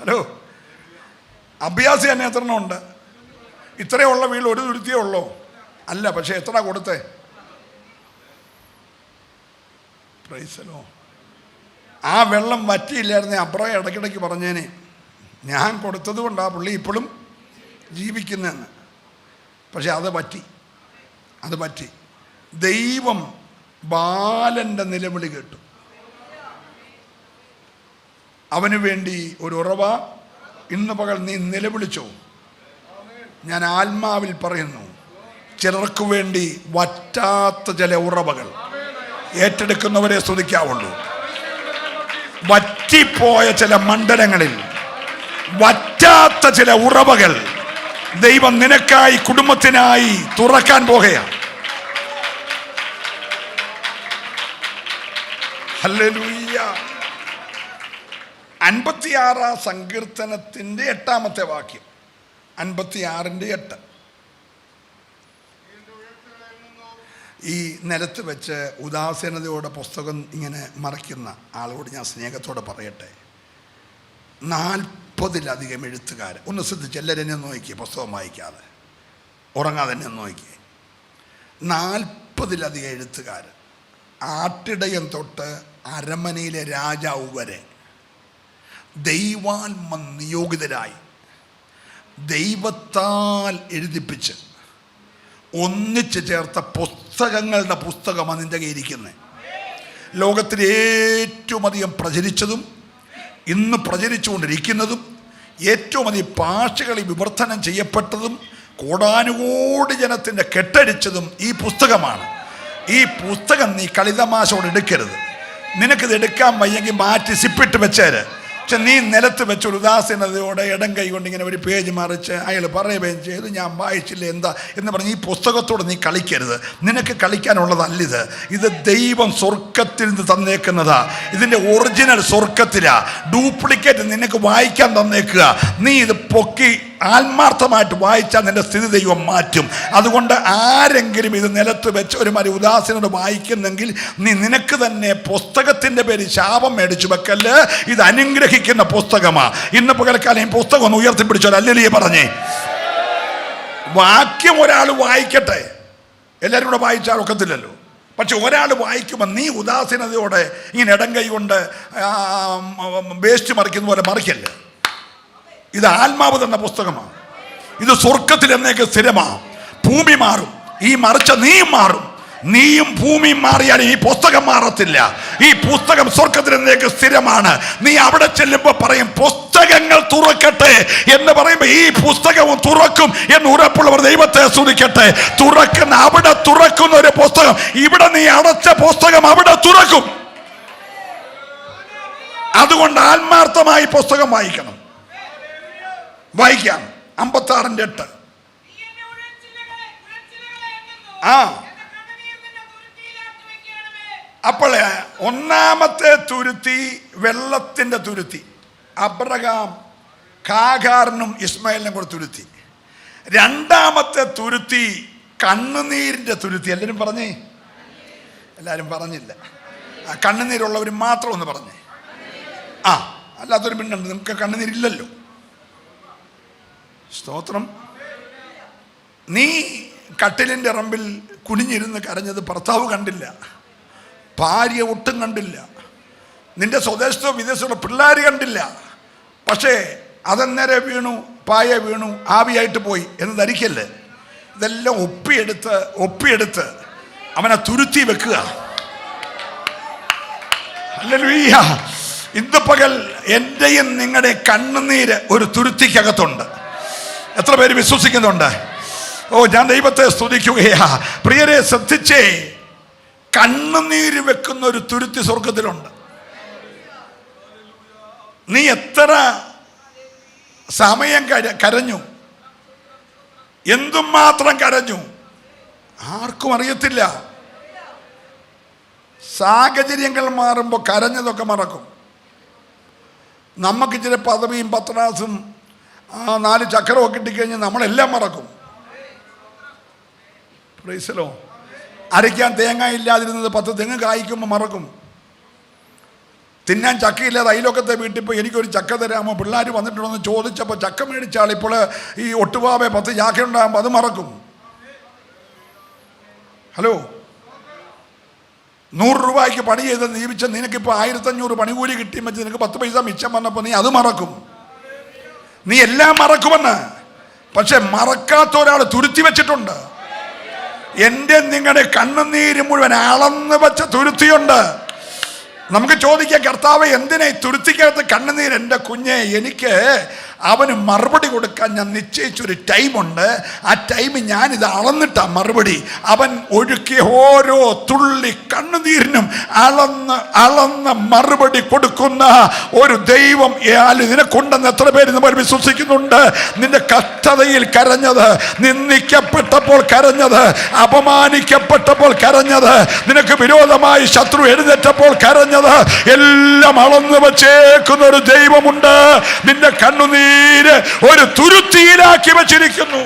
[SPEAKER 1] ഹലോ, അഭ്യാസി തന്നെ എത്ര ഉണ്ട്? ഇത്രയുള്ള വീട്ടിൽ ഒരു തുരുത്തിയേ ഉള്ളൂ? അല്ല, പക്ഷെ എത്ര കൊടുത്തേ? പ്രൈസലോ. ആ വെള്ളം വറ്റിയില്ലായിരുന്നേ അബ്രഹാം ഇടയ്ക്കിടയ്ക്ക് പറഞ്ഞേനെ, ഞാൻ കൊടുത്തത് കൊണ്ട് ആ പുള്ളി ഇപ്പോഴും ജീവിക്കുന്നതെന്ന്. പക്ഷെ അത് പറ്റി. ദൈവം ബാലൻ്റെ നിലവിളി കേട്ടു. അവന് വേണ്ടി ഒരു ഉറവ ഇന്ന് പകൽ നീ നിലവിളിച്ചോ. ഞാൻ ആത്മാവിൽ പറയുന്നു, ചിലർക്ക് വേണ്ടി വറ്റാത്ത ചില ഉറവകൾ ഏറ്റെടുക്കുന്നവരെ സ്തുതിക്കാവുള്ളൂ. വറ്റിപ്പോയ ചില മണ്ഡലങ്ങളിൽ വറ്റാത്ത ചില ഉറവകൾ ദൈവം നിനക്കായി, കുടുംബത്തിനായി തുറക്കാൻ പോകുകയാണ്. ഹല്ലേലൂയ. 56-ാം സങ്കീർത്തനത്തിൻ്റെ 8-ാമത്തെ വാക്യം. 56-8. ഈ നിലത്ത് വെച്ച് ഉദാസീനതയോടെ പുസ്തകം ഇങ്ങനെ മറയ്ക്കുന്ന ആളോട് ഞാൻ സ്നേഹത്തോടെ പറയട്ടെ, 40-ലധികം എഴുത്തുകാർ, ഒന്ന് ശ്രദ്ധിച്ച് എല്ലാവരും എന്നെ നോക്കിയേ, പുസ്തകം വായിക്കാതെ ഉറങ്ങാതെ തന്നെ നോക്കിയേ. 40-ലധികം എഴുത്തുകാർ, ആട്ടിടയൻ തൊട്ട് അരമനയിലെ രാജാവ് വരെ ദൈവാത്മ നിയോഗിതരായി ദൈവത്താൽ എഴുതിപ്പിച്ച് ഒന്നിച്ച് ചേർത്ത പുസ്തകങ്ങളുടെ പുസ്തകമാണ് നിൻ്റെ കയ്യിരിക്കുന്നത്. ലോകത്തിൽ ഏറ്റവും അധികം പ്രചരിച്ചതും ഇന്ന് പ്രചരിച്ചുകൊണ്ടിരിക്കുന്നതും ഏറ്റവും അധികം ഭാഷകളിൽ വിവർത്തനം ചെയ്യപ്പെട്ടതും കോടാനുകോടി ജനത്തിൻ്റെ കെട്ടടിച്ചതും ഈ പുസ്തകമാണ്. ഈ പുസ്തകം നീ കളിതമാശയോടെ എടുക്കരുത്. നിനക്കിത് എടുക്കാൻ വയ്യെങ്കിൽ മാറ്റി സിപ്പിട്ട് വെച്ചേര്. പക്ഷെ നീ നിലത്ത് വെച്ചൊരു ഉദാസീനതയോടെ ഇടം കൈ കൊണ്ട് ഇങ്ങനെ ഒരു പേജ് മറിച്ച് അയാൾ പറയുകയും ചെയ്ത് ഞാൻ വായിച്ചില്ല എന്താ എന്ന് പറഞ്ഞ് ഈ പുസ്തകത്തോട് നീ കളിക്കരുത്. നിനക്ക് കളിക്കാനുള്ളതല്ലിത്. ഇത് ദൈവം സ്വർഗത്തിൽ നിന്ന് തന്നേക്കുന്നതാ. ഇതിൻ്റെ ഒറിജിനൽ സ്വർഗത്തിലാ. ഡ്യൂപ്ലിക്കേറ്റ് നിനക്ക് വായിക്കാൻ തന്നേക്കുക. നീ ഇത് പൊക്കി ആത്മാർത്ഥമായിട്ട് വായിച്ചാൽ നിന്റെ സ്ഥിതി ദൈവം മാറ്റും. അതുകൊണ്ട് ആരെങ്കിലും ഇത് നിലത്ത് വെച്ച് ഒരു മാതിരി ഉദാസീനത വായിക്കുന്നെങ്കിൽ നിനക്ക് തന്നെ പുസ്തകത്തിൻ്റെ പേര് ശാപം മേടിച്ചു വെക്കല്ല്. ഇത് അനുഗ്രഹിക്കുന്ന പുസ്തകമാണ്. ഇന്ന് പകൽക്കാലം ഈ പുസ്തകം ഒന്ന് ഉയർത്തിപ്പിടിച്ചോ, ഹല്ലേലൂയ പറഞ്ഞേ. വാക്യം ഒരാൾ വായിക്കട്ടെ, എല്ലാവരും കൂടെ വായിച്ചാൽ ഒക്കത്തില്ലല്ലോ. പക്ഷെ ഒരാൾ വായിക്കുമ്പോൾ നീ ഉദാസീനതയോടെ ഇങ്ങനെ ഇടം കൈ കൊണ്ട് വേസ്റ്റ് മറിക്കുന്ന പോലെ മറിക്കല്ലേ. ഇത് ആത്മാവ് തന്ന പുസ്തകമാണ്. ഇത് സ്വർഗത്തിൽ എന്നേക്ക് സ്ഥിരമാണ്. ഭൂമി മാറും, ഈ മറിച്ച നീയും മാറും. നീയും ഭൂമിയും മാറിയാൽ ഈ പുസ്തകം മാറത്തില്ല. ഈ പുസ്തകം സ്വർഗത്തിൽ എന്നേക്ക് സ്ഥിരമാണ്. നീ അവിടെ ചെല്ലുമ്പോൾ പറയും പുസ്തകങ്ങൾ തുറക്കട്ടെ എന്ന് പറയുമ്പോൾ ഈ പുസ്തകവും തുറക്കും എന്ന് ഉറപ്പുള്ളവർ ദൈവത്തെ സ്തുതിക്കട്ടെ. അവിടെ തുറക്കുന്ന ഒരു പുസ്തകം, ഇവിടെ നീ അടച്ച പുസ്തകം അവിടെ തുറക്കും. അതുകൊണ്ട് ആത്മാർത്ഥമായി പുസ്തകം വായിക്കണം. വായിക്കാം 56:8. അപ്പോൾ ഒന്നാമത്തെ തുരുത്തി വെള്ളത്തിൻ്റെ തുരുത്തി, അബ്രഹാം ഹാഗാറിനും ഇസ്മായിലിനും കൂടെ തുരുത്തി. രണ്ടാമത്തെ തുരുത്തി കണ്ണുനീരിൻ്റെ തുരുത്തി. എല്ലാവരും പറഞ്ഞേ? എല്ലാവരും പറഞ്ഞില്ല. കണ്ണുനീരുള്ളവർ മാത്രം ഒന്ന് പറഞ്ഞേ. അല്ലാത്തൊരു പിന്നുണ്ട്, നമുക്ക് കണ്ണുനീരില്ലല്ലോ. സ്തോത്രം. നീ കട്ടിലിൻ്റെ റമ്പിൽ കുനിഞ്ഞിരുന്ന് കരഞ്ഞത് ഭർത്താവ് കണ്ടില്ല, ഭാര്യ ഒട്ടും കണ്ടില്ല, നിന്റെ സ്വദേശത്തോ വിദേശത്തോ പിള്ളേർ കണ്ടില്ല. പക്ഷേ അതെന്നേരെ വീണു, പായ വീണു, ആവിയായിട്ട് പോയി എന്ന് ധരിക്കല്ലേ. ഇതെല്ലാം ഒപ്പിയെടുത്ത് അവനെ തുരുത്തി വെക്കുക. ഹല്ലേലൂയ. ഇന്ന് പകൽ എൻ്റെയും നിങ്ങളുടെ കണ്ണുനീര് ഒരു തുരുത്തിക്കകത്തുണ്ട്. എത്ര പേര് വിശ്വസിക്കുന്നുണ്ട്? ഞാൻ ദൈവത്തെ സ്തുതിക്കുകയാ. പ്രിയരെ ശ്രദ്ധിച്ചേ, കണ്ണുനീര് വെക്കുന്ന ഒരു തുരുത്തി സ്വർഗത്തിലുണ്ട്. നീ എത്ര സമയം കരഞ്ഞു, എന്തുമാത്രം കരഞ്ഞു, ആർക്കും അറിയത്തില്ല. സാഹചര്യങ്ങൾ മാറുമ്പോൾ കരഞ്ഞതൊക്കെ മറക്കും. നമുക്ക് ചില പദവിയും പത്രാസും 4 ചക്രമൊക്കെ കിട്ടിക്കഴിഞ്ഞാൽ നമ്മളെല്ലാം മറക്കും. പ്രൈസലോ. അരയ്ക്കാൻ തേങ്ങ ഇല്ലാതിരുന്നത് 10 തെങ്ങ് കായ്ക്കുമ്പോൾ മറക്കും. തിന്നാൻ ചക്കയില്ലാതെ അയലോക്കത്തെ വീട്ടിൽ പോയി എനിക്കൊരു ചക്ക തരാമോ, പിള്ളേർ വന്നിട്ടുണ്ടെന്ന് ചോദിച്ചപ്പോൾ ചക്ക മേടിച്ചാൽ ഇപ്പോൾ ഈ ഒട്ടുപാവെ 10 ചാക്ക ഉണ്ടാകുമ്പോൾ അത് മറക്കും. ഹലോ, 100 രൂപയ്ക്ക് പണി ചെയ്ത് നിയമിച്ച നിനക്കിപ്പോൾ 1500 പണികൂലി കിട്ടിയും വെച്ച് നിനക്ക് 10 പൈസ മിച്ചം വന്നപ്പോൾ നീ അത് മറക്കും. നീ എല്ലാം മറക്കുമെന്ന്. പക്ഷെ മറക്കാത്ത ഒരാൾ തുരുത്തി വെച്ചിട്ടുണ്ട്. എൻ്റെ നിങ്ങളുടെ കണ്ണുനീര് മുഴുവൻ അളന്ന് വെച്ച തുരുത്തിയുണ്ട്. നമുക്ക് ചോദിക്കാം, കർത്താവ് എന്തിനാ ഈ തുരുത്തിക്കകത്ത് കണ്ണുനീര്? എൻ്റെ കുഞ്ഞെ, എനിക്ക് അവന് മറുപടി കൊടുക്കാൻ ഞാൻ നിശ്ചയിച്ചൊരു ടൈമുണ്ട്. ആ ടൈം ഞാനിത് അളന്നിട്ടാ മറുപടി. അവൻ ഒഴുക്കിയ ഓരോ തുള്ളി കണ്ണുനീരിനും അളന്ന് മറുപടി കൊടുക്കുന്ന ഒരു ദൈവം നിനക്കുണ്ടെന്ന് എത്ര പേര് നമ്മൾ വിശ്വസിക്കുന്നുണ്ട്? നിന്റെ കഷ്ടതയിൽ കരഞ്ഞത്, നിന്ദിക്കപ്പെട്ടപ്പോൾ കരഞ്ഞത്, അപമാനിക്കപ്പെട്ടപ്പോൾ കരഞ്ഞത്, നിനക്ക് വിരോധമായി ശത്രു എഴുന്നേറ്റപ്പോൾ കരഞ്ഞത്, എല്ലാം അളന്നു വച്ചേക്കുന്ന ഒരു ദൈവമുണ്ട്. നിന്റെ കണ്ണുനീര് ഒരു തുരുത്തിയിലാക്കി വച്ചിരിക്കുന്നു.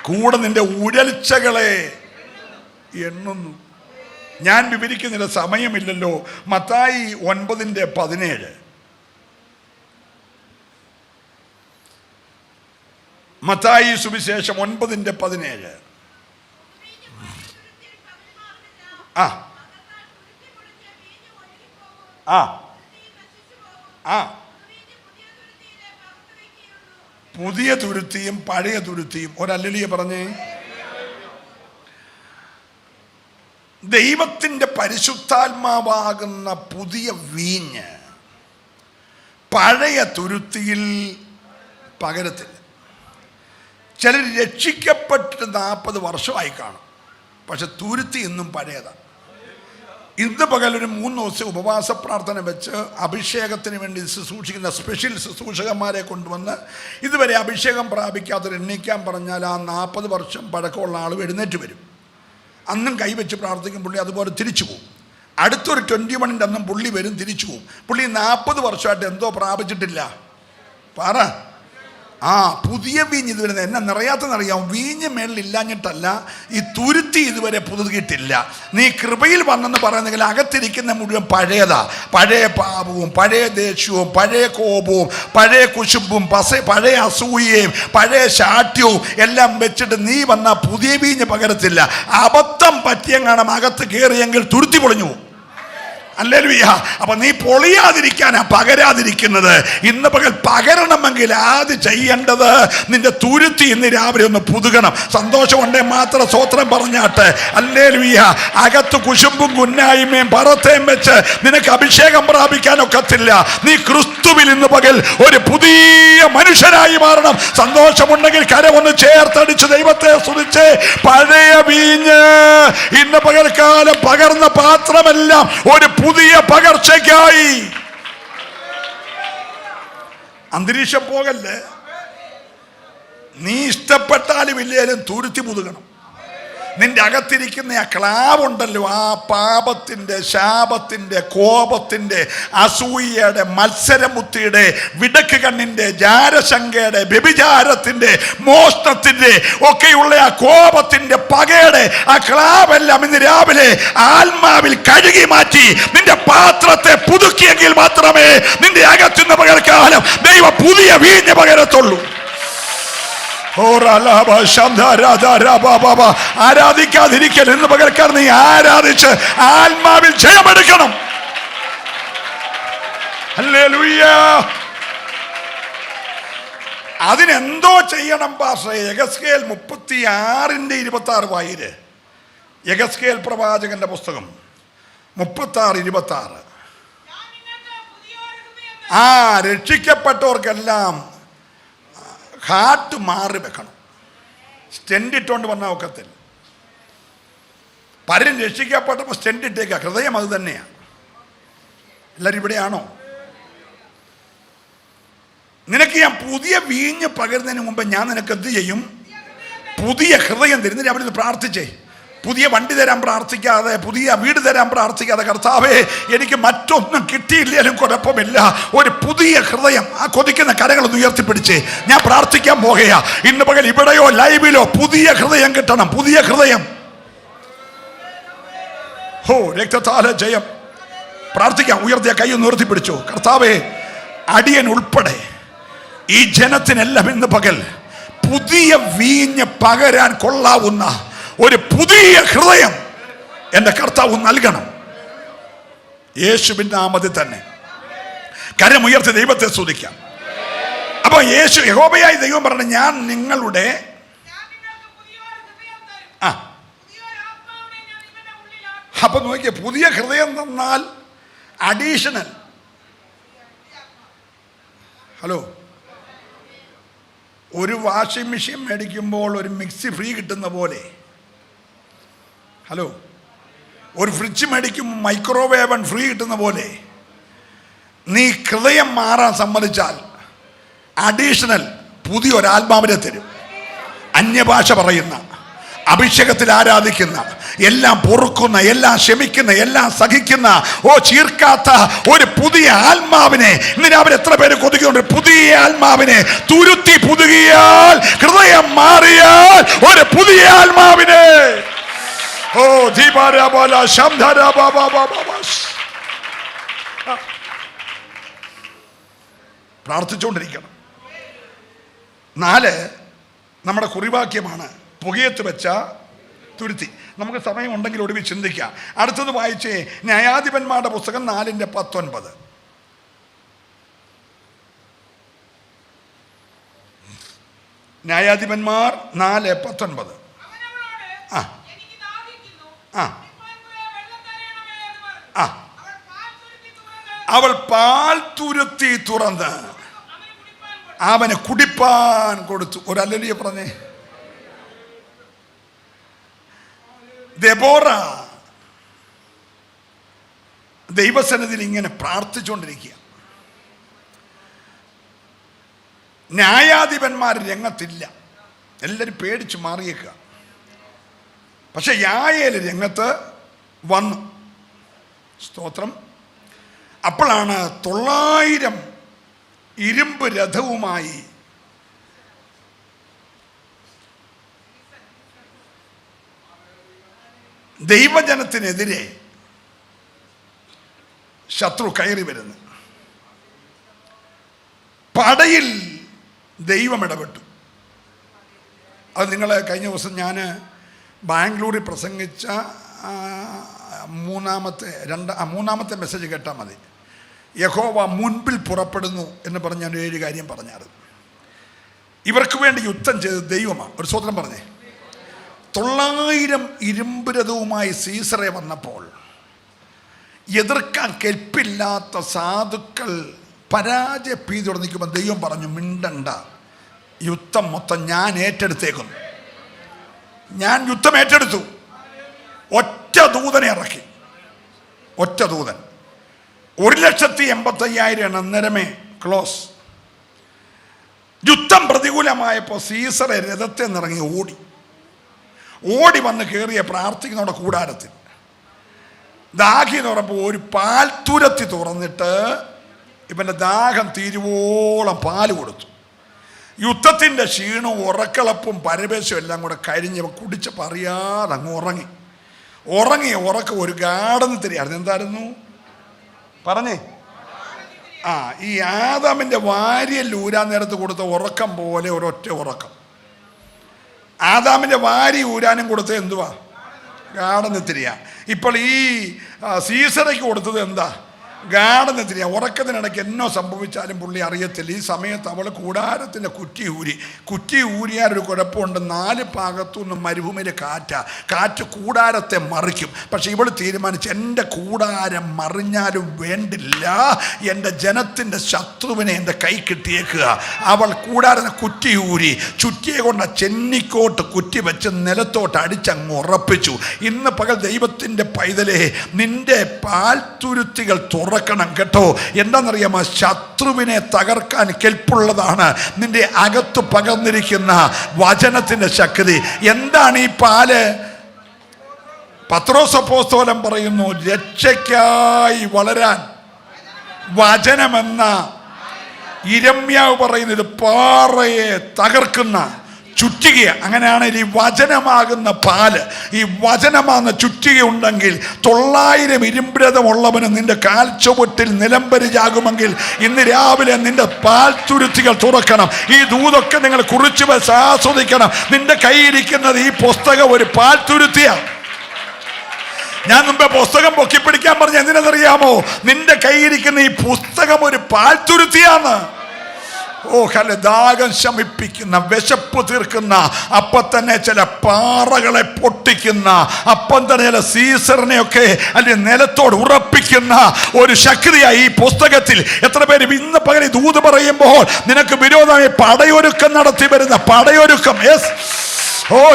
[SPEAKER 1] കൂടെ നിന്റെ ഉഴൽച്ചകളെ എണ്ണുന്നു. ഞാൻ വിവരിക്കുന്നതിന് സമയമില്ലല്ലോ. മത്തായി 9:17. മത്തായി സുവിശേഷം 9:17. പുതിയ തുരുത്തിയും പഴയ തുരുത്തിയും. ഒരല്ലേലൂയ പറഞ്ഞേ. ദൈവത്തിൻ്റെ പരിശുദ്ധാത്മാവാകുന്ന പുതിയ വീഞ്ഞ് പഴയ തുരുത്തിയിൽ പകരത്തില്ല. ചിലർ രക്ഷിക്കപ്പെട്ടിട്ട് 40 വർഷമായി കാണും, പക്ഷെ തുരുത്തി ഇന്നും പഴയതാണ്. ഇന്ന് പകലൊരു 3 ദിവസം ഉപവാസ പ്രാർത്ഥന വെച്ച് അഭിഷേകത്തിന് വേണ്ടി ശുശ്രൂഷിക്കുന്ന സ്പെഷ്യൽ ശുശ്രൂഷകന്മാരെ കൊണ്ടുവന്ന് ഇതുവരെ അഭിഷേകം പ്രാപിക്കാത്തവർ എണ്ണിക്കാൻ പറഞ്ഞാൽ ആ 40 വർഷം പഴക്കമുള്ള ആൾ എഴുന്നേറ്റ് വരും. അന്നും കൈവച്ച് പ്രാർത്ഥിക്കും, പുള്ളി അതുപോലെ തിരിച്ചു പോകും. അടുത്തൊരു 21 അന്നും പുള്ളി വരും, തിരിച്ചു പോകും. പുള്ളി 40 വർഷമായിട്ട് എന്തോ പ്രാപിച്ചിട്ടില്ല. പറ. പുതിയ വീഞ്ഞ് ഇതുവരെ എന്നെ നിറയാത്തെന്നറിയാം. വീഞ്ഞ് മേളിലില്ലാഞ്ഞിട്ടല്ല, ഈ തുരുത്തി ഇതുവരെ പുതുകിയിട്ടില്ല. നീ കൃപയിൽ വന്നെന്ന് പറയുന്നെങ്കിൽ അകത്തിരിക്കുന്ന മുഴുവൻ പഴയതാ. പഴയ പാപവും പഴയ ദേഷ്യവും പഴയ കോപവും പഴയ കുശുമ്പും പഴയ അസൂയയും പഴയ ശാഠ്യവും എല്ലാം വെച്ചിട്ട് നീ വന്നാൽ പുതിയ വീഞ്ഞ് പകരത്തില്ല. അബദ്ധം പറ്റിയെങ്ങാനും അകത്ത് കയറിയെങ്കിൽ തുരുത്തി പൊളിഞ്ഞു പോകും. ഹല്ലേലൂയ. അപ്പൊ നീ പൊളിയാതിരിക്കാനാ പകരാതിരിക്കുന്നത്. ഇന്ന് പകൽ പകരണമെങ്കിൽ ആദ്യം ചെയ്യേണ്ടത് നിന്റെ തുരുത്തി ഇന്ന് രാവിലെ ഒന്ന് പുതുകണം. സന്തോഷമുണ്ടേ മാത്രം സ്വോത്രം പറഞ്ഞാട്ടെ. ഹല്ലേലൂയ. അകത്ത് കുശുമ്പും കുന്നായ്മയും പറത്തേം വെച്ച് നിനക്ക് അഭിഷേകം പ്രാപിക്കാനൊക്കത്തില്ല. നീ ക്രിസ്തുവിൽ ഇന്ന് പകൽ ഒരു പുതിയ മനുഷ്യനായി മാറണം. സന്തോഷമുണ്ടെങ്കിൽ കരമൊന്ന് ചേർത്തടിച്ച് ദൈവത്തെ സ്തുതിച്ച്. പഴയ വീഞ്ഞ് ഇന്ന് പകൽക്കാലം പകർന്ന പാത്രമെല്ലാം ഒരു പുതിയ പകർച്ചയ്ക്കായി. അന്തരീക്ഷം പോകല്ലേ. നീ ഇഷ്ടപ്പെട്ടാലും ഇല്ലേലും തുരുത്തി പുതുകണം. നിന്റെ അകത്തിരിക്കുന്ന ആ ക്ലാവുണ്ടല്ലോ, ആ പാപത്തിൻ്റെ, ശാപത്തിൻ്റെ, കോപത്തിൻ്റെ, അസൂയയുടെ, മത്സരബുദ്ധിയുടെ, വിടക്ക് കണ്ണിൻ്റെ, ജാരശങ്കയുടെ, വ്യഭിചാരത്തിൻ്റെ, മോഷണത്തിൻ്റെ ഒക്കെയുള്ള ആ കോപത്തിൻ്റെ, പകയുടെ ആ ക്ലാവെല്ലാം ഇന്ന് രാവിലെ ആത്മാവിൽ കഴുകി മാറ്റി നിന്റെ പാത്രത്തെ പുതുക്കിയെങ്കിൽ മാത്രമേ നിന്റെ അകത്തുനിന്ന് പകർക്കാലം ദൈവം പുതിയ വീഞ്ഞ് പകരത്തുള്ളൂ. ആരാധിക്കാതിരിക്കൽ. എന്ന് പകർക്കാൻ നീ ആരാധിച്ച് ആത്മാവിൽ ജയമെടുക്കണം. ഹല്ലേലൂയ. അതിനെന്തോ ചെയ്യണം പാസ്റ്ററേ? യെഹെസ്കേൽ 36:26 വായിര്. യെഹെസ്കേൽ പ്രവാചകന്റെ പുസ്തകം 36:26. രക്ഷിക്കപ്പെട്ടവർക്കെല്ലാം ഹാർട്ട് മാറി വെക്കണം. സ്റ്റെൻഡ് ഇട്ടുകൊണ്ട് വന്നാൽ ഒക്കത്തില്ല. പലരും രക്ഷിക്കപ്പെട്ടപ്പോൾ സ്റ്റെൻഡ് ഇട്ടേക്കുക. ഹൃദയം അത് തന്നെയാണ്. എല്ലാവരും ഇവിടെയാണോ? നിനക്ക് ഞാൻ പുതിയ വീഞ്ഞ് പകരുന്നതിന് മുമ്പ് ഞാൻ നിനക്ക് എന്ത് ചെയ്യും? പുതിയ ഹൃദയം തരുന്നതിന് അവിടെ നിന്ന് പ്രാർത്ഥിച്ചേ. പുതിയ വണ്ടി തരാൻ പ്രാർത്ഥിക്കാതെ, പുതിയ വീട് തരാൻ പ്രാർത്ഥിക്കാതെ, കർത്താവേ എനിക്ക് മറ്റൊന്നും കിട്ടിയില്ലേലും കുഴപ്പമില്ല, ഒരു പുതിയ ഹൃദയം. ആ കൊതിക്കുന്ന കരങ്ങളൊന്ന് ഉയർത്തിപ്പിടിച്ചേ. ഞാൻ പ്രാർത്ഥിക്കാൻ പോകുകയാ. ഇന്ന് പകൽ ഇവിടെയോ ലൈവിലോ പുതിയ ഹൃദയം കിട്ടണം. പുതിയ ഹൃദയം. രക്തത്താല ജയം. പ്രാർത്ഥിക്കാം. ഉയർത്തിയ കൈ ഒന്ന് ഉയർത്തിപ്പിടിച്ചു. കർത്താവേ, അടിയൻ ഉൾപ്പെടെ ഈ ജനത്തിനെല്ലാം ഇന്ന് പകൽ പുതിയ വീഞ്ഞ് പകരാൻ കൊള്ളാവുന്ന ഒരു പുതിയ ഹൃദയം എൻ്റെ കർത്താവ് നൽകണം. യേശുവിൻ്റെ നാമത്തിൽ തന്നെ കരമുയർത്തി ദൈവത്തെ സ്തുതിക്കാം. അപ്പൊ യഹോവയായ ദൈവം പറഞ്ഞു, ഞാൻ നിങ്ങളുടെ അപ്പൊ നോക്കിയ പുതിയ ഹൃദയം തന്നാൽ അഡീഷണൽ. ഹലോ, ഒരു വാഷിംഗ് മെഷീൻ മേടിക്കുമ്പോൾ ഒരു മിക്സി ഫ്രീ കിട്ടുന്ന പോലെ, ഹലോ, ഒരു ഫ്രിഡ്ജ് മേടിക്കുമ്പോൾ മൈക്രോവേവൻ ഫ്രീ കിട്ടുന്ന പോലെ, നീ ഹൃദയം മാറാൻ സമ്മതിച്ചാൽ അഡീഷണൽ പുതിയൊരാത്മാവിനെ തരും. അന്യഭാഷ പറയുന്ന, അഭിഷേകത്തിൽ ആരാധിക്കുന്ന, എല്ലാം പൊറുക്കുന്ന, എല്ലാം ക്ഷമിക്കുന്ന, എല്ലാം സഹിക്കുന്ന, ചീർക്കാത്ത ഒരു പുതിയ ആത്മാവിനെ ഇന്ന് രാവിലെ എത്ര പേര് കൊതിക്കുന്നുണ്ട്? പുതിയ ആത്മാവിനെ തുരുത്തി പുതുകിയാൽ, ഹൃദയം മാറിയാൽ ഒരു പുതിയ ആത്മാവിനെ. പ്രാർത്ഥിച്ചുകൊണ്ടിരിക്കണം. 4 നമ്മുടെ കുറിവാക്യമാണ്, പുകയത്ത് വെച്ച തുരുത്തി. നമുക്ക് സമയമുണ്ടെങ്കിൽ ഒടുവിൽ ചിന്തിക്കാം. അടുത്തത് വായിച്ചേ, ന്യായാധിപന്മാരുടെ പുസ്തകം 4:19. ന്യായാധിപന്മാർ 4:19. അവൾ പാൽ തുരുത്തി തുറന്ന് അവന് കുടിപ്പാൻ കൊടുത്തു. ഒരു ഹല്ലേലൂയ പറഞ്ഞേ. ദെബോറ ദൈവസന്നിധിയിൽ ഇങ്ങനെ പ്രാർത്ഥിച്ചുകൊണ്ടിരിക്കുക. ന്യായാധിപന്മാർ രംഗത്തില്ല, എല്ലാവരും പേടിച്ച് മാറിയേക്കുക. പക്ഷെ യായേൽ രംഗത്ത് വന്നു. സ്തോത്രം. അപ്പോഴാണ് 900 ഇരുമ്പ് രഥവുമായി ദൈവജനത്തിനെതിരെ ശത്രു കയറി വരുന്നു. പടയിൽ ദൈവം ഇടപെട്ടു. അത് നിങ്ങൾ കഴിഞ്ഞ ദിവസം ഞാൻ ബാംഗ്ലൂരിൽ പ്രസംഗിച്ച മൂന്നാമത്തെ മെസ്സേജ് കേട്ടാൽ മതി. യഹോവ മുൻപിൽ പുറപ്പെടുന്നു എന്ന് പറഞ്ഞ് ഞാൻ 7 കാര്യം പറഞ്ഞാറ്. ഇവർക്ക് വേണ്ടി യുദ്ധം ചെയ്ത് ദൈവമാണ്. ഒരു സ്വതന്ത്രം പറഞ്ഞേ. 900 ഇരുമ്പ് രഥവുമായി സീസറെ വന്നപ്പോൾ എതിർക്കാൻ കെൽപ്പില്ലാത്ത സാധുക്കൾ പരാജയപ്പെയ്തു നിൽക്കുമ്പോൾ ദൈവം പറഞ്ഞു, മിണ്ടണ്ട, യുദ്ധം മൊത്തം ഞാൻ ഏറ്റെടുത്തേക്കുന്നു. ഞാൻ യുദ്ധം ഏറ്റെടുത്തു. ഒറ്റ ദൂതനെ ഇറക്കി. ഒറ്റ ദൂതൻ 1,85,000 അന്നേരമേ ക്ലോസ്. യുദ്ധം പ്രതികൂലമായപ്പോൾ സീസറെ രഥത്തെ നിറങ്ങി ഓടി വന്ന് കയറിയ പ്രാർത്ഥിക്കുന്നവിടെ കൂടാരത്തിൽ ദാഹി എന്ന് പറഞ്ഞപ്പോൾ ഒരു പാൽത്തുരത്തി തുറന്നിട്ട് ഇവൻ്റെ ദാഹം തീരുവോളം പാല് കൊടുത്തു. യുദ്ധത്തിൻ്റെ ക്ഷീണവും ഉറക്കളപ്പും പരവേശവും എല്ലാം കൂടെ കഴിഞ്ഞ് കുടിച്ചപ്പോൾ അറിയാതെ അങ്ങ് ഉറങ്ങിയ ഉറക്കം ഒരു ഗാർഡനിൽ തരികയായിരുന്നു. എന്തായിരുന്നു പറഞ്ഞേ? ഈ ആദാമിൻ്റെ വാരിയൽ ഊരാൻ നേരത്ത് കൊടുത്ത ഉറക്കം പോലെ ഒരൊറ്റ ഉറക്കം. ആദാമിൻ്റെ വാരി ഊരാനും കൊടുത്തത് എന്തുവാ? ഗാർഡനിൽ തിരിയാ. ഇപ്പോൾ ഈ സീസറയ്ക്ക് കൊടുത്തത് എന്താ? ഗാർഡനിൽ തിരിയാ. ഉറക്കത്തിനിടയ്ക്ക് എന്നോ സംഭവിച്ചാലും പുള്ളി അറിയത്തില്ല. ഈ സമയത്ത് അവൾ കൂടാരത്തിൻ്റെ കുറ്റി ഊരിയാലൊരു കുഴപ്പമുണ്ട്. 4 ഭാഗത്തുനിന്നും മരുഭൂമിയിലെ കാറ്റ് കൂടാരത്തെ മറിക്കും. പക്ഷെ ഇവൾ തീരുമാനിച്ച് എൻ്റെ കൂടാരം മറിഞ്ഞാലും വേണ്ടില്ല, എൻ്റെ ജനത്തിൻ്റെ ശത്രുവിനെ എൻ്റെ കൈ കിട്ടിയേക്കുക. അവൾ കൂടാരത്തെ കുറ്റി ഊരി ചുറ്റിയെ കൊണ്ട് ചെന്നിക്കോട്ട് കുറ്റി വെച്ച് നിലത്തോട്ട് അടിച്ചങ്ങ് ഉറപ്പിച്ചു. ഇന്ന് പകൽ ദൈവത്തിൻ്റെ പൈതലേ, നിന്റെ പാൽത്തുരുത്തികൾ തുറക്കണം കേട്ടോ. എന്താണെന്നറിയാമോ? ശത്രുവിനെ തകർക്കാൻ കെൽപ്പുള്ളതാണ് നിന്റെ അകത്ത് പകർന്നിരിക്കുന്ന വചനത്തിൻ്റെ ശക്തി. എന്താണ് ഈ പാല്? പത്രോസ് അപ്പോസ്തലൻ പറയുന്നു, രക്ഷയ്ക്കായി വളരാൻ വചനമെന്ന. യിരെമ്യാവ് പറയുന്നത് പാറയെ തകർക്കുന്ന ചുറ്റിക. അങ്ങനെയാണെങ്കിൽ ഈ വചനമാകുന്ന പാല്, ഈ വചനമാകുന്ന ചുറ്റിക ഉണ്ടെങ്കിൽ 900 ഇരുമ്പ്രഥമുള്ളവന് നിന്റെ കാൽച്ചുവട്ടിൽ നിലംപരിചാകുമെങ്കിൽ ഇന്ന് രാവിലെ നിന്റെ പാൽത്തുരുത്തികൾ തുറക്കണം. ഈ ദൂതൊക്കെ നിങ്ങൾ കുറിച്ച് വെച്ച് ആസ്വദിക്കണം. നിന്റെ കയ്യിരിക്കുന്നത് ഈ പുസ്തകം ഒരു പാൽത്തുരുത്തിയാണ്. ഞാൻ മുമ്പേ പുസ്തകം പൊക്കിപ്പിടിക്കാൻ പറഞ്ഞ എന്തിനെന്നറിയാമോ? നിന്റെ കയ്യിരിക്കുന്ന ഈ പുസ്തകം ഒരു പാൽത്തുരുത്തിയാണ്. ദാഹം ശമിപ്പിക്കുന്ന, വിശപ്പ് തീർക്കുന്ന, അപ്പം തന്നെ ചില പാറകളെ പൊട്ടിക്കുന്ന, അപ്പം തന്നെ ചില സീസറിനെയൊക്കെ അല്ലെങ്കിൽ നിലത്തോട് ഉറപ്പിക്കുന്ന ഒരു ശക്തിയായി ഈ പുസ്തകത്തിൽ. എത്ര പേര് ഇന്ന് പകരം ദൂത് പറയുമ്പോൾ നിനക്ക് വിരോധമായി പടയൊരുക്കം നടത്തി വരുന്ന പടയൊരുക്കം.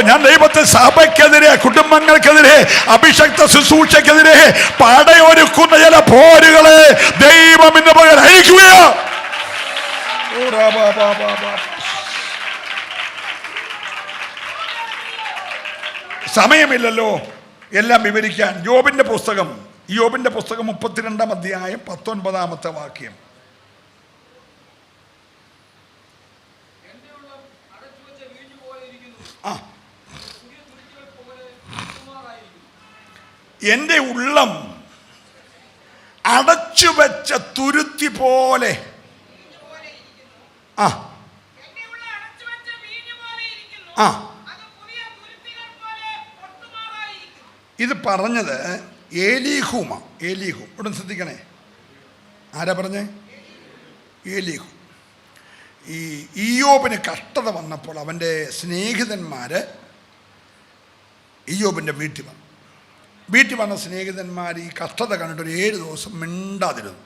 [SPEAKER 1] ഞാൻ ദൈവത്തെ സഭയ്ക്കെതിരെ, കുടുംബങ്ങൾക്കെതിരെ, അഭിഷക്ത ശുശ്രൂഷയ്ക്കെതിരെ പടയൊരുക്കുന്ന ചില പോരുകളെ ദൈവം ഇന്ന് പകരം അയക്കുകയോ. സമയമില്ലല്ലോ എല്ലാം വിവരിക്കാൻ. യോബിന്റെ പുസ്തകം 32-ാം അധ്യായം 19-ാമത്തെ വാക്യം. എൻ്റെ ഉള്ളം അടച്ചുവെച്ച തുരുത്തി പോലെ. ഇത് പറഞ്ഞത് ഏലീഹു. ഉടൻ ശ്രദ്ധിക്കണേ. ആരാ പറഞ്ഞേ? ഏലീഹു. ഈ ഇയ്യോബിന് കഷ്ടത വന്നപ്പോൾ അവൻ്റെ സ്നേഹിതന്മാർ ഇയ്യോബിൻ്റെ വീട്ടിൽ വന്ന സ്നേഹിതന്മാർ ഈ കഷ്ടത കണ്ടിട്ട് ഒരു 7 ദിവസം മിണ്ടാതിരുന്നു.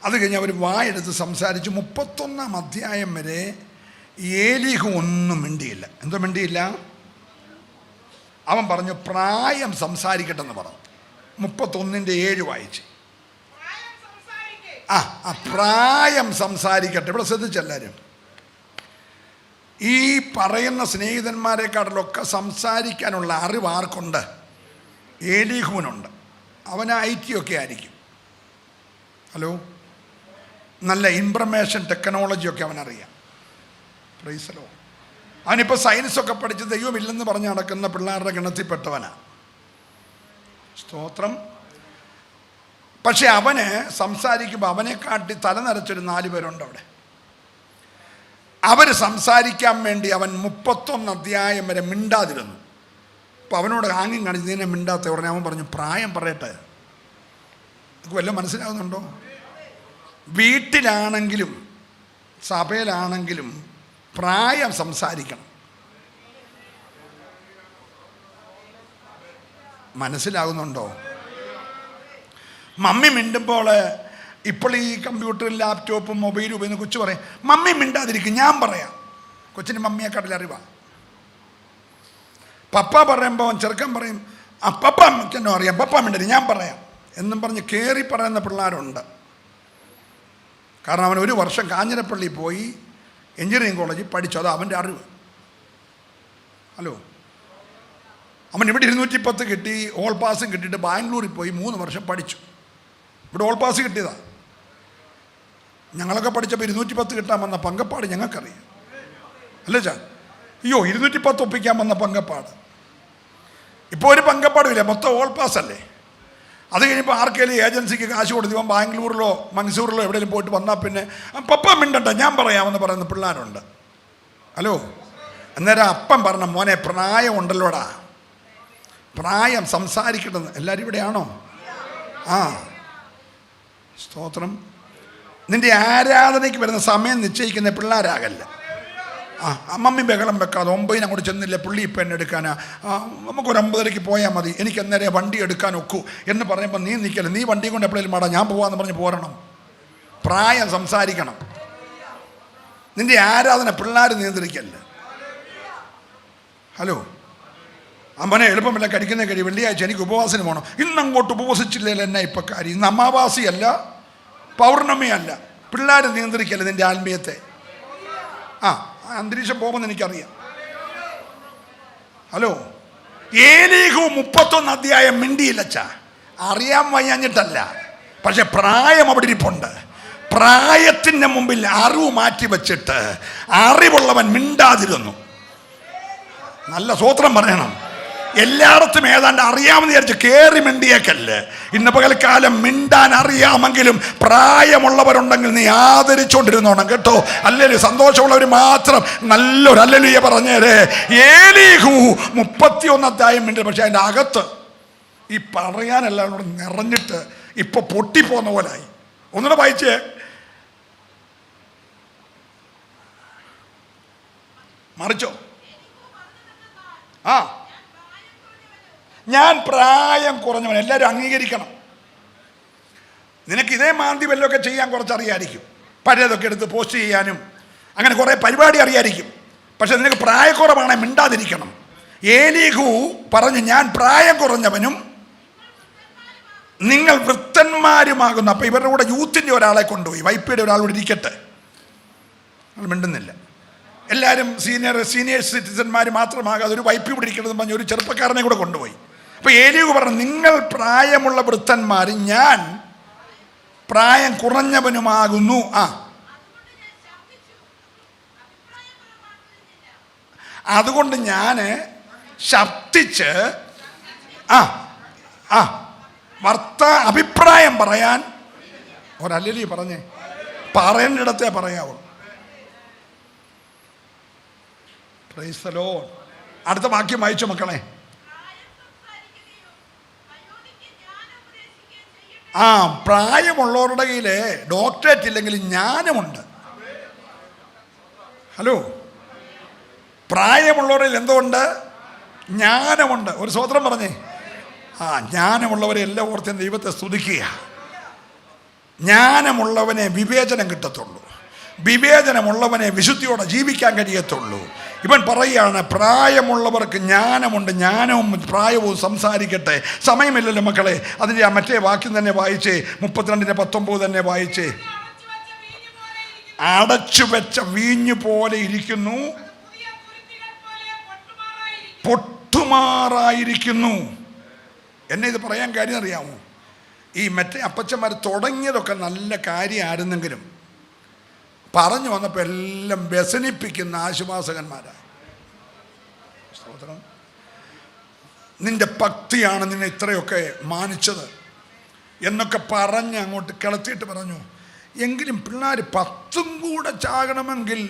[SPEAKER 1] അത് കഴിഞ്ഞ് അവർ വായെടുത്ത് സംസാരിച്ചു. 31-ാം അധ്യായം വരെ ഏലീഹു ഒന്നും മിണ്ടിയില്ല. എന്തോ മിണ്ടിയില്ല? അവൻ പറഞ്ഞു പ്രായം സംസാരിക്കട്ടെ എന്ന് പറഞ്ഞു. 31-7 വായിച്ച്. പ്രായം സംസാരിക്കട്ടെ. ഇവിടെ ശ്രദ്ധിച്ചെല്ലാവരും. ഈ പറയുന്ന സ്നേഹിതന്മാരെക്കാട്ടിലൊക്കെ സംസാരിക്കാനുള്ള അറിവ് ആർക്കുണ്ട്? ഏലീഹുവിനുണ്ട്. അവന് IT ഒക്കെ ആയിരിക്കും. ഹലോ, നല്ല ഇൻഫർമേഷൻ ടെക്നോളജിയൊക്കെ അവനറിയാം. Praise the lord. അവനിപ്പോൾ സയൻസൊക്കെ പഠിച്ച് ദൈവമില്ലെന്ന് പറഞ്ഞ് നടക്കുന്ന പിള്ളേരുടെ ഗണത്തിൽപ്പെട്ടവനാണ്. സ്തോത്രം. പക്ഷെ അവന് സംസാരിക്കുമ്പോൾ അവനെ കാട്ടി തല നരച്ചൊരു 4 പേരുണ്ട് അവിടെ. അവർ സംസാരിക്കാൻ വേണ്ടി അവൻ 31 അധ്യായം വരെ മിണ്ടാതിരുന്നു. അപ്പോൾ അവനോട് ആംഗ്യം കാണിച്ച് ഇതിനെ മിണ്ടാത്ത ഉടനെ അവൻ പറഞ്ഞു, പ്രായം പറയട്ടെ. നിങ്ങൾക്ക് വല്ലതും മനസ്സിലാകുന്നുണ്ടോ? വീട്ടിലാണെങ്കിലും സഭയിലാണെങ്കിലും പ്രായം സംസാരിക്കണം. മനസ്സിലാകുന്നുണ്ടോ? മമ്മി മിണ്ടുമ്പോൾ ഇപ്പോൾ ഈ കമ്പ്യൂട്ടറും ലാപ്ടോപ്പും മൊബൈലും ഉപയോഗിക്കുന്ന കൊച്ചു പറയും, മമ്മി മിണ്ടാതിരിക്കും, ഞാൻ പറയാം. കൊച്ചിന് മമ്മിയെക്കാട്ടിൽ അറിവാണ്. പപ്പ പറയുമ്പോൾ ചെറുക്കൻ പറയും, ആ പപ്പ അമ്മയ്ക്കെന്നോ അറിയാം, പപ്പ മിണ്ടരുത്, ഞാൻ പറയാം എന്നും പറഞ്ഞ് കയറി പറയുന്ന പിള്ളേരുണ്ട്. കാരണം അവൻ 1 വർഷം കാഞ്ഞിരപ്പള്ളി പോയി എഞ്ചിനീയറിംഗ് കോളേജിൽ പഠിച്ചു. അത് അവൻ്റെ അറിവ്. ഹലോ, അവൻ ഇവിടെ 210 കിട്ടി, ഓൾ പാസും കിട്ടിയിട്ട് ബാംഗ്ലൂരിൽ പോയി 3 വർഷം പഠിച്ചു. ഇവിടെ ഓൾ പാസ് കിട്ടിയതാണ്. ഞങ്ങളൊക്കെ പഠിച്ചപ്പോൾ 210 കിട്ടാൻ വന്ന പങ്കപ്പാട് ഞങ്ങൾക്കറിയാം. അല്ലേ ചാ? അയ്യോ, 210 ഒപ്പിക്കാൻ വന്ന പങ്കപ്പാട്. ഇപ്പോൾ ഒരു പങ്കപ്പാടും ഇല്ല, മൊത്തം ഓൾ പാസ് അല്ലേ. അത് കഴിഞ്ഞപ്പോൾ ആർക്കെങ്കിലും ഏജൻസിക്ക് കാശ് കൊടുത്ത് ഇവൻ ബാംഗ്ലൂരിലോ മൻസൂറിലോ എവിടെയെങ്കിലും പോയിട്ട് വന്നാൽ പിന്നെ പപ്പ മിണ്ടണ്ട, ഞാൻ പറയാമെന്ന് പറയുന്ന പിള്ളേരുണ്ട്. ഹലോ, അന്നേരം അപ്പം പറഞ്ഞ, മോനെ പ്രായം ഉണ്ടല്ലോടാ, പ്രായം സംസാരിക്കട്ടെന്ന്. എല്ലാവരും ഇവിടെയാണോ? ആ, സ്തോത്രം. നിൻ്റെ ആരാധനയ്ക്ക് വരുന്ന സമയം നിശ്ചയിക്കുന്ന പിള്ളേരാകല്ല. മമ്മി ബഹളം വെക്കാതെ 9 അങ്ങോട്ട് ചെന്നില്ല, പുള്ളി ഇപ്പം എന്നെ എടുക്കാനാ, നമുക്കൊരു 9:30 പോയാൽ മതി, എനിക്ക് അന്നേരം വണ്ടി എടുക്കാൻ ഒക്കൂ എന്ന് പറയുമ്പോൾ നീ നിൽക്കല്ല, നീ വണ്ടി കൊണ്ട് എപ്പോഴേലും മാടാ, ഞാൻ പോവാന്ന് പറഞ്ഞ് പോരണം. പ്രായം സംസാരിക്കണം. നിൻ്റെ ആരാധന പിള്ളേർ നിയന്ത്രിക്കല്ല. ഹലോ, അമ്മനെ എളുപ്പമില്ല, കടിക്കുന്ന കഴിയും, വെള്ളിയാഴ്ച എനിക്ക് ഉപവാസത്തിന് പോകണം, ഇന്നങ്ങോട്ട് ഉപവസിച്ചില്ലല്ലോ എന്നാ ഇപ്പം കാര്യം, ഇന്ന് അമാവാസിയല്ല പൗർണമിയല്ല. പിള്ളേർ നിയന്ത്രിക്കല്ല നിൻ്റെ ആത്മീയത്തെ. അന്തരീക്ഷം പോകുമെന്ന് എനിക്കറിയാം. ഹലോ, ഏലീഹു 31 അധ്യായം മിണ്ടിയില്ലച്ചാ, അറിയാൻ വയ്യാഞ്ഞിട്ടല്ല, പക്ഷെ പ്രായം അവിടെ ഇരിപ്പുണ്ട്. പ്രായത്തിൻ്റെ മുമ്പിൽ അറിവ് മാറ്റി വെച്ചിട്ട് അറിവുള്ളവൻ മിണ്ടാതിരുന്നു. നല്ല സ്തോത്രം പറയണം. എല്ലായിടത്തും ഏതാണ്ട് അറിയാമെന്ന് വിചാരിച്ച് കയറി മിണ്ടിയേക്കല്ലേ. ഇന്ന് പകൽക്കാലം മിണ്ടാൻ അറിയാമെങ്കിലും പ്രായമുള്ളവരുണ്ടെങ്കിൽ നീ ആദരിച്ചുകൊണ്ടിരുന്നോണം കേട്ടോ. അല്ലെങ്കിൽ സന്തോഷമുള്ളവർ മാത്രം നല്ലൊരു ഹല്ലേലൂയ പറഞ്ഞേരേ. ഏലീഹു 31 അധ്യായം മിണ്ടി, പക്ഷെ അതിൻ്റെ അകത്ത് ഈ പറയാനെല്ലാം കൂടെ നിറഞ്ഞിട്ട് ഇപ്പൊ പൊട്ടിപ്പോന്ന പോലായി. ഒന്നുകൂടെ വായിച്ചേ. മറിച്ചോ? ഞാൻ പ്രായം കുറഞ്ഞവൻ. എല്ലാവരും അംഗീകരിക്കണം. നിനക്ക് ഇതേ മാന്തി വല്ലതൊക്കെ ചെയ്യാൻ കുറച്ചറിയായിരിക്കും, പഴയതൊക്കെ എടുത്ത് പോസ്റ്റ് ചെയ്യാനും അങ്ങനെ കുറേ പരിപാടി അറിയായിരിക്കും. പക്ഷെ നിനക്ക് പ്രായക്കുറവാണെ മിണ്ടാതിരിക്കണം. ഏലീഹു പറഞ്ഞു, ഞാൻ പ്രായം കുറഞ്ഞവനും നിങ്ങൾ വൃത്തന്മാരുമാകുന്നു. അപ്പം ഇവരുടെ കൂടെ യൂത്തിൻ്റെ ഒരാളെ കൊണ്ടുപോയി, വൈപ്പിയുടെ ഒരാളോട് ഇരിക്കട്ടെ, മിണ്ടുന്നില്ല. എല്ലാവരും സീനിയർ സിറ്റിസന്മാർ മാത്രമാകാതെ ഒരു വൈപ്പി ഇവിടെ ഇരിക്കണമെന്ന് പറഞ്ഞ് ഒരു ചെറുപ്പക്കാരനെ കൂടെ കൊണ്ടുപോയി. അപ്പോൾ ഏലീഹു പറഞ്ഞു, നിങ്ങൾ പ്രായമുള്ള വൃത്തന്മാർ, ഞാൻ പ്രായം കുറഞ്ഞവനുമാകുന്നു. അതുകൊണ്ട് ഞാൻ ശബ്ദിച്ച് അഭിപ്രായം പറയാൻ ഒരല്ലി പറഞ്ഞേ, പറയേണ്ടിടത്തേ പറയാവൂ. Praise the lord. അടുത്ത വാക്യം വായിച്ചു മക്കളെ. പ്രായമുള്ളവരുടെ കയ്യിൽ ഡോക്ടറേറ്റ് ഇല്ലെങ്കിലും ജ്ഞാനമുണ്ട്. ഹലോ, പ്രായമുള്ളവരിൽ എന്തുകൊണ്ട്? ജ്ഞാനമുണ്ട്. ഒരു സ്തോത്രം പറഞ്ഞേ. ജ്ഞാനമുള്ളവരെ എല്ലാം ഓർത്തും ദൈവത്തെ സ്തുതിക്കുക. ജ്ഞാനമുള്ളവനെ വിവേചനം കിട്ടത്തുള്ളൂ, വിവേചനമുള്ളവനെ വിശുദ്ധിയോടെ ജീവിക്കാൻ കഴിയത്തുള്ളൂ. ഇവൻ പറയുകയാണ്, പ്രായമുള്ളവർക്ക് ജ്ഞാനമുണ്ട്, ജ്ഞാനവും പ്രായവും സംസാരിക്കട്ടെ. സമയമില്ലല്ലോ മക്കളെ. അതിൻ്റെ മറ്റേ വാക്യം തന്നെ വായിച്ചേ, 32:19 തന്നെ വായിച്ചേ. അടച്ചു വെച്ച വീഞ്ഞു പോലെ ഇരിക്കുന്നു, പൊട്ടുമാറായിരിക്കുന്നു. എന്നെ ഇത് പറയാൻ കാര്യം അറിയാമോ? ഈ മറ്റേ അപ്പച്ചന്മാർ തുടങ്ങിയതൊക്കെ നല്ല കാര്യമായിരുന്നെങ്കിലും പറഞ്ഞു വന്നപ്പോൾ എല്ലാം വ്യസനിപ്പിക്കുന്ന ആശ്വാസകന്മാരായി. സ്തോത്രം. നിന്റെ ഭക്തിയാണ് നിന്നെ ഇത്രയൊക്കെ മാനിച്ചത് എന്നൊക്കെ പറഞ്ഞ് അങ്ങോട്ട് കിളത്തിയിട്ട് പറഞ്ഞു, എങ്കിലും പിള്ളേർ 10 കൂടെ ചാകണമെങ്കിൽ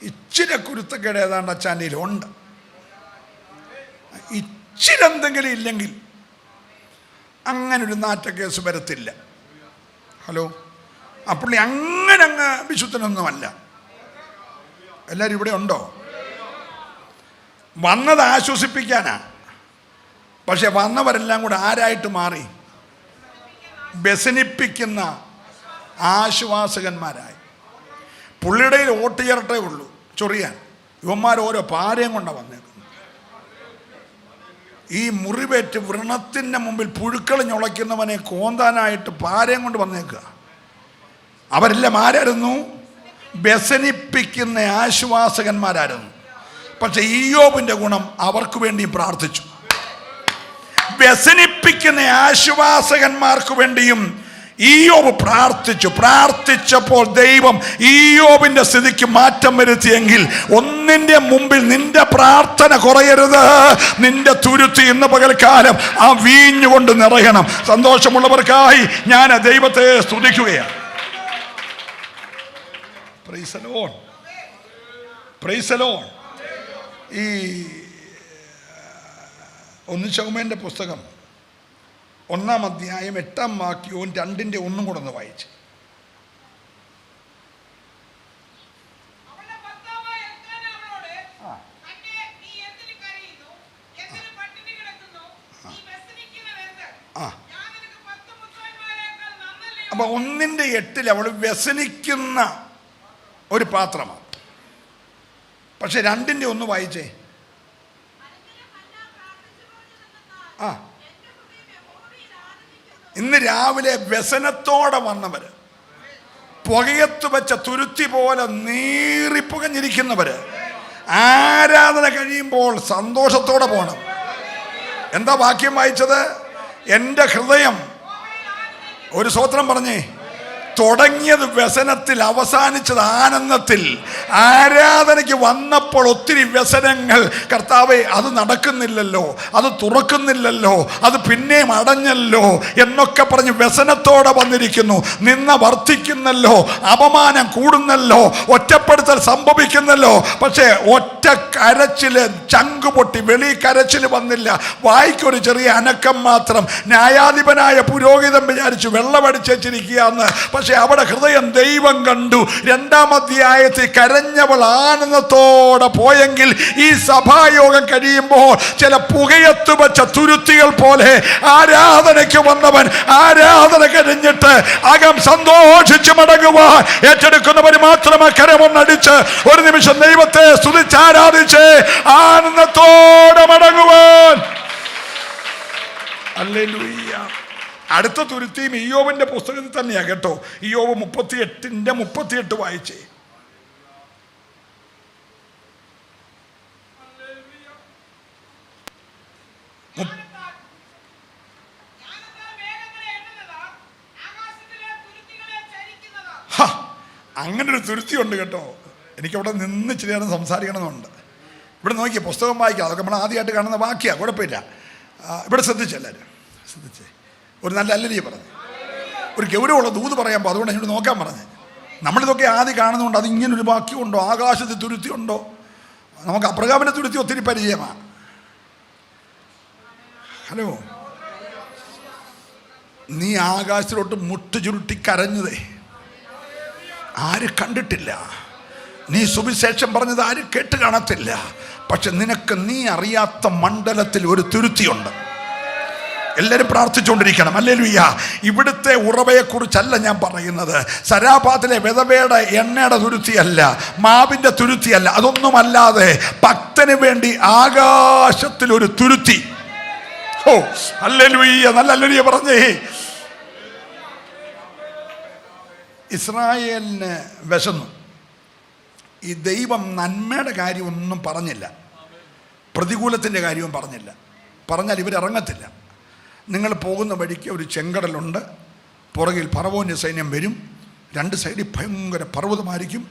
[SPEAKER 1] ഇച്ചിരി കുരുത്തക്കേട് ഏതാണ്ട് അച്ചാൻ്റെ ഉണ്ട്. ഇച്ചിരി എന്തെങ്കിലും ഇല്ലെങ്കിൽ അങ്ങനൊരു നാറ്റ കേസ് വരത്തില്ല. ഹലോ, ആ പുള്ളി അങ്ങനെ അങ്ങ് വിശുദ്ധനൊന്നുമല്ല. എല്ലാവരും ഇവിടെ ഉണ്ടോ? വന്നത് ആശ്വസിപ്പിക്കാനാ. പക്ഷെ വന്നവരെല്ലാം കൂടെ ആരായിട്ട് മാറി? വ്യസനിപ്പിക്കുന്ന ആശ്വാസകന്മാരായി. പുള്ളിയുടെ ഓട്ട് ചേർട്ടേ ഉള്ളൂ ചൊറിയാൻ. ഇവന്മാർ ഓരോ പാരയും കൊണ്ടാണ് വന്നേക്കുന്നത്. ഈ മുറിവേറ്റ് വ്രണത്തിൻ്റെ മുമ്പിൽ പുഴുക്കൾ ഞൊളയ്ക്കുന്നവനെ കോന്താനായിട്ട് പാരയും കൊണ്ട് വന്നേക്കുക. അവരെല്ലാം ആരായിരുന്നു? വ്യസനിപ്പിക്കുന്ന ആശ്വാസകന്മാരായിരുന്നു. പക്ഷെ ഇയ്യോബിൻ്റെ ഗുണം അവർക്ക് വേണ്ടി പ്രാർത്ഥിച്ചു. വ്യസനിപ്പിക്കുന്ന ആശ്വാസകന്മാർക്ക് വേണ്ടിയും ഇയ്യോബ് പ്രാർത്ഥിച്ചപ്പോൾ ദൈവം ഇയ്യോബിന്റെ സ്ഥിതിക്ക് മാറ്റം വരുത്തിയെങ്കിൽ ഒന്നിന്റെ മുമ്പിൽ നിന്റെ പ്രാർത്ഥന കുറയരുത്. നിന്റെ തുരുത്തി ഇന്ന് പകൽക്കാലം ആ വീഞ്ഞുകൊണ്ട് നിറയണം. സന്തോഷമുള്ളവർക്കായി ഞാൻ ദൈവത്തെ സ്തുതിക്കുകയാണ്. Praise the lord, praise the lord. ഈ 1 ശമൂവേലിന്റെ പുസ്തകം 1-ാം അധ്യായം 8-ാം വാക്യവും 2-ന്റെ 1 കൂടെ ഒന്ന് വായിച്ച്. അപ്പൊ 1-ന്റെ 8 അവൾ വ്യസനിക്കുന്ന ഒരു പാത്രമാണ്. പക്ഷെ 2-ന്റെ 1 വായിച്ചേ. ഇന്ന് രാവിലെ വ്യസനത്തോടെ വന്നവര്, പുകയത്ത് വെച്ച തുരുത്തി പോലെ നീറിപ്പുകഞ്ഞിരിക്കുന്നവര് ആരാധന കഴിയുമ്പോൾ സന്തോഷത്തോടെ പോകണം. എന്താ വാക്യം വായിച്ചത്? എൻ്റെ ഹൃദയം, ഒരു സ്തോത്രം പറഞ്ഞേ, തുടങ്ങിയത് വ്യസനത്തിൽ അവസാനിച്ചത് ആനന്ദത്തിൽ. ആരാധനയ്ക്ക് വന്നപ്പോൾ ഒത്തിരി വ്യസനങ്ങൾ. കർത്താവേ, അത് നടക്കുന്നില്ലല്ലോ, അത് തുറക്കുന്നില്ലല്ലോ, അത് പിന്നെയും അടഞ്ഞല്ലോ എന്നൊക്കെ പറഞ്ഞ് വ്യസനത്തോടെ വന്നിരിക്കുന്നു. നിന്ന വർദ്ധിക്കുന്നല്ലോ, അപമാനം കൂടുന്നല്ലോ, ഒറ്റപ്പെടുത്തൽ സംഭവിക്കുന്നല്ലോ. പക്ഷേ ഒറ്റ കരച്ചില്, ചങ്കുപൊട്ടി വെളി കരച്ചിൽ വന്നില്ല. വായിക്കൊരു ചെറിയ അനക്കം മാത്രം. ന്യായാധിപനായ പുരോഹിതൻ വിചാരിച്ചു വെള്ളമടിച്ചിരിക്കുകയെന്ന്. പക്ഷെ അവിടെ ഹൃദയം ദൈവം കണ്ടു. 2-ാം അധ്യായത്തിൽ കരഞ്ഞവൾ ആനന്ദത്തോടെ പോയെങ്കിൽ ഈ സഭായോഗം കഴിയുമ്പോൾ ചില പുകയത്ത് വെച്ച തുരുത്തികൾ പോലെ ആരാധനയ്ക്ക് വന്നവൻ ആരാധന കഴിഞ്ഞിട്ട് അകം സന്തോഷിച്ച് മടങ്ങുവാൻ ഏറ്റെടുക്കുന്നവർ മാത്രമേ കരമൊന്നടിച്ച് ഒരു നിമിഷം ദൈവത്തെ സ്തുതിച്ചാരാധിച്ച് ആനന്ദത്തോടെ മടങ്ങുവാൻ. ഹല്ലേലൂയ. അടുത്ത തുരുത്തിയും ഇയ്യോബിന്റെ പുസ്തകത്തിൽ തന്നെയാ കേട്ടോ. ഇയ്യോബ് 38-ന്റെ 38 വായിച്ചേ. അങ്ങനൊരു തുരുത്തി ഉണ്ട് കേട്ടോ. എനിക്കവിടെ നിന്ന് ഇച്ചിരി നേരം സംസാരിക്കണമെന്നുണ്ട്. ഇവിടെ നോക്കിയേ, പുസ്തകം വായിക്കാം. അതൊക്കെ നമ്മൾ ആദ്യമായിട്ട് കാണുന്ന വാക്യാ, കുഴപ്പമില്ല. ഇവിടെ ശ്രദ്ധിച്ചെല്ലാവരും ശ്രദ്ധിച്ചേ. ഒരു നല്ല അല്ലരിയെ പറഞ്ഞു, ഒരു ഗൗരവമുള്ള ദൂത് പറയാമ്പോൾ അതുകൊണ്ട് എന്നോട് നോക്കാൻ പറഞ്ഞ്. നമ്മളിതൊക്കെ ആദ്യം കാണുന്നതുകൊണ്ട് അത് ഇങ്ങനൊരു വാക്യമുണ്ടോ, ആകാശത്ത് തുരുത്തി ഉണ്ടോ? നമുക്ക് അബ്രഹാമിന്റെ തുരുത്തി ഒത്തിരി പരിചയമാണ്. ഹലോ, നീ ആകാശത്തിലോട്ട് മുട്ട് ചുരുട്ടി കരഞ്ഞതേ ആര് കണ്ടിട്ടില്ല. നീ സുവിശേഷം പറഞ്ഞത് ആരും കേട്ട് കാണത്തില്ല. പക്ഷെ നിനക്ക് നീ അറിയാത്ത മണ്ഡലത്തിൽ ഒരു തുരുത്തിയുണ്ട്. എല്ലാവരും പ്രാർത്ഥിച്ചുകൊണ്ടിരിക്കണം. ഹല്ലേലൂയ. ഇവിടുത്തെ ഉറവയെക്കുറിച്ചല്ല ഞാൻ പറയുന്നത്. സരാപാത്തിലെ വിധവയുടെ എണ്ണയുടെ തുരുത്തിയല്ല, മാവിൻ്റെ തുരുത്തിയല്ല, അതൊന്നുമല്ലാതെ ഭക്തന് വേണ്ടി ആകാശത്തിലൊരു തുരുത്തി. ഓ ഹല്ലേലൂയ, നല്ല ഹല്ലേലൂയ പറഞ്ഞേ. ഇസ്രായേലിന് വിശന്നു. ഈ ദൈവം നന്മയുടെ കാര്യം ഒന്നും പറഞ്ഞില്ല, പ്രതികൂലത്തിൻ്റെ കാര്യവും പറഞ്ഞില്ല. പറഞ്ഞാൽ ഇവരിറങ്ങത്തില്ല. നിങ്ങൾ പോകുന്ന വഴിക്ക് ഒരു ചെങ്കടലുണ്ട്, പുറകിൽ ഫറവോന്റെ സൈന്യം വരും, രണ്ട് സൈഡിൽ ഭയങ്കര പർവ്വതമായിരിക്കും,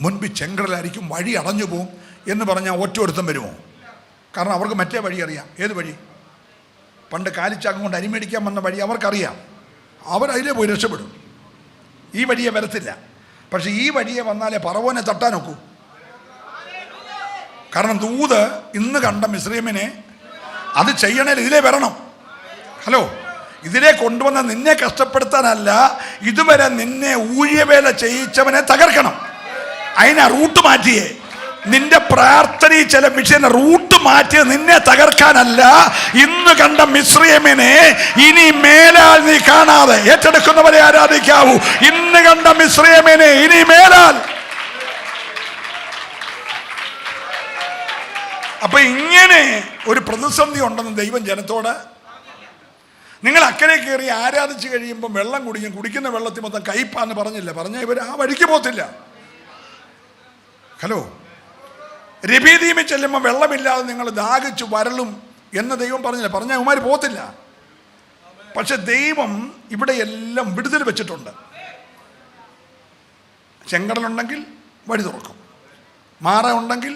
[SPEAKER 1] മുൻപിൽ ചെങ്കടലായിരിക്കും, വഴി അടഞ്ഞു പോവും എന്ന് പറഞ്ഞാൽ ഒറ്റ ഒരുത്തം വരുമോ? കാരണം അവർക്ക് മറ്റേ വഴി അറിയാം. ഏത് വഴി? പണ്ട് കാലിച്ചാക്കം കൊണ്ട് അരിമേടിക്കാൻ വന്ന വഴി അവർക്കറിയാം. അവരതിലേ പോയി രക്ഷപ്പെടും. ഈ വഴിയെ വരത്തില്ല. പക്ഷെ ഈ വഴിയെ വന്നാലേ പറവോനെ തട്ടാൻ നോക്കൂ. കാരണം ദൂത് ഇന്ന് കണ്ട മിസ്രൈമിനെ അത് ചെയ്യണേൽ ഇതിലേ വരണം. ഹലോ, ഇതിലെ കൊണ്ടുവന്ന നിന്നെ കഷ്ടപ്പെടുത്താനല്ല, ഇതുവരെ നിന്നെ ഊഴിയവേല ചെയ്യിച്ചവനെ തകർക്കണം. അതിനാ റൂട്ട് മാറ്റിയേ. നിന്റെ പ്രാർത്ഥനയിൽ ചില വിഷയം റൂട്ട് മാറ്റിയത് നിന്നെ തകർക്കാനല്ല. ഇന്ന് കണ്ട മിസ്രൈമിനെ ഇനി മേലാൽ നീ കാണാതെ ഏറ്റെടുക്കുന്നവരെ ആരാധിക്കാവൂ. ഇന്ന് കണ്ട മിസ്രൈമിനെ ഇനി മേലാൽ. അപ്പൊ ഇങ്ങനെ ഒരു പ്രതിസന്ധി ഉണ്ടെന്ന് ദൈവം ജനത്തോട്. നിങ്ങൾ അക്കരെ കയറി ആരാധിച്ചു കഴിയുമ്പോൾ വെള്ളം കുടിക്കും, കുടിക്കുന്ന വെള്ളത്തിൽ മൊത്തം കയ്പാന്ന് പറഞ്ഞില്ല. പറഞ്ഞാൽ ഇവർ ആ വഴിക്ക് പോകത്തില്ല. ഹലോ, രബീദീമിൽ ചെല്ലുമ്പോൾ വെള്ളമില്ലാതെ നിങ്ങൾ ദാഹിച്ചു വരളും എന്ന് ദൈവം പറഞ്ഞില്ല. പറഞ്ഞാൽ ഇവന്മാർ പോകത്തില്ല. പക്ഷെ ദൈവം ഇവിടെ എല്ലാം വിടുതൽ വെച്ചിട്ടുണ്ട്. ചെങ്കടലുണ്ടെങ്കിൽ വഴി തുറക്കും, മാറ ഉണ്ടെങ്കിൽ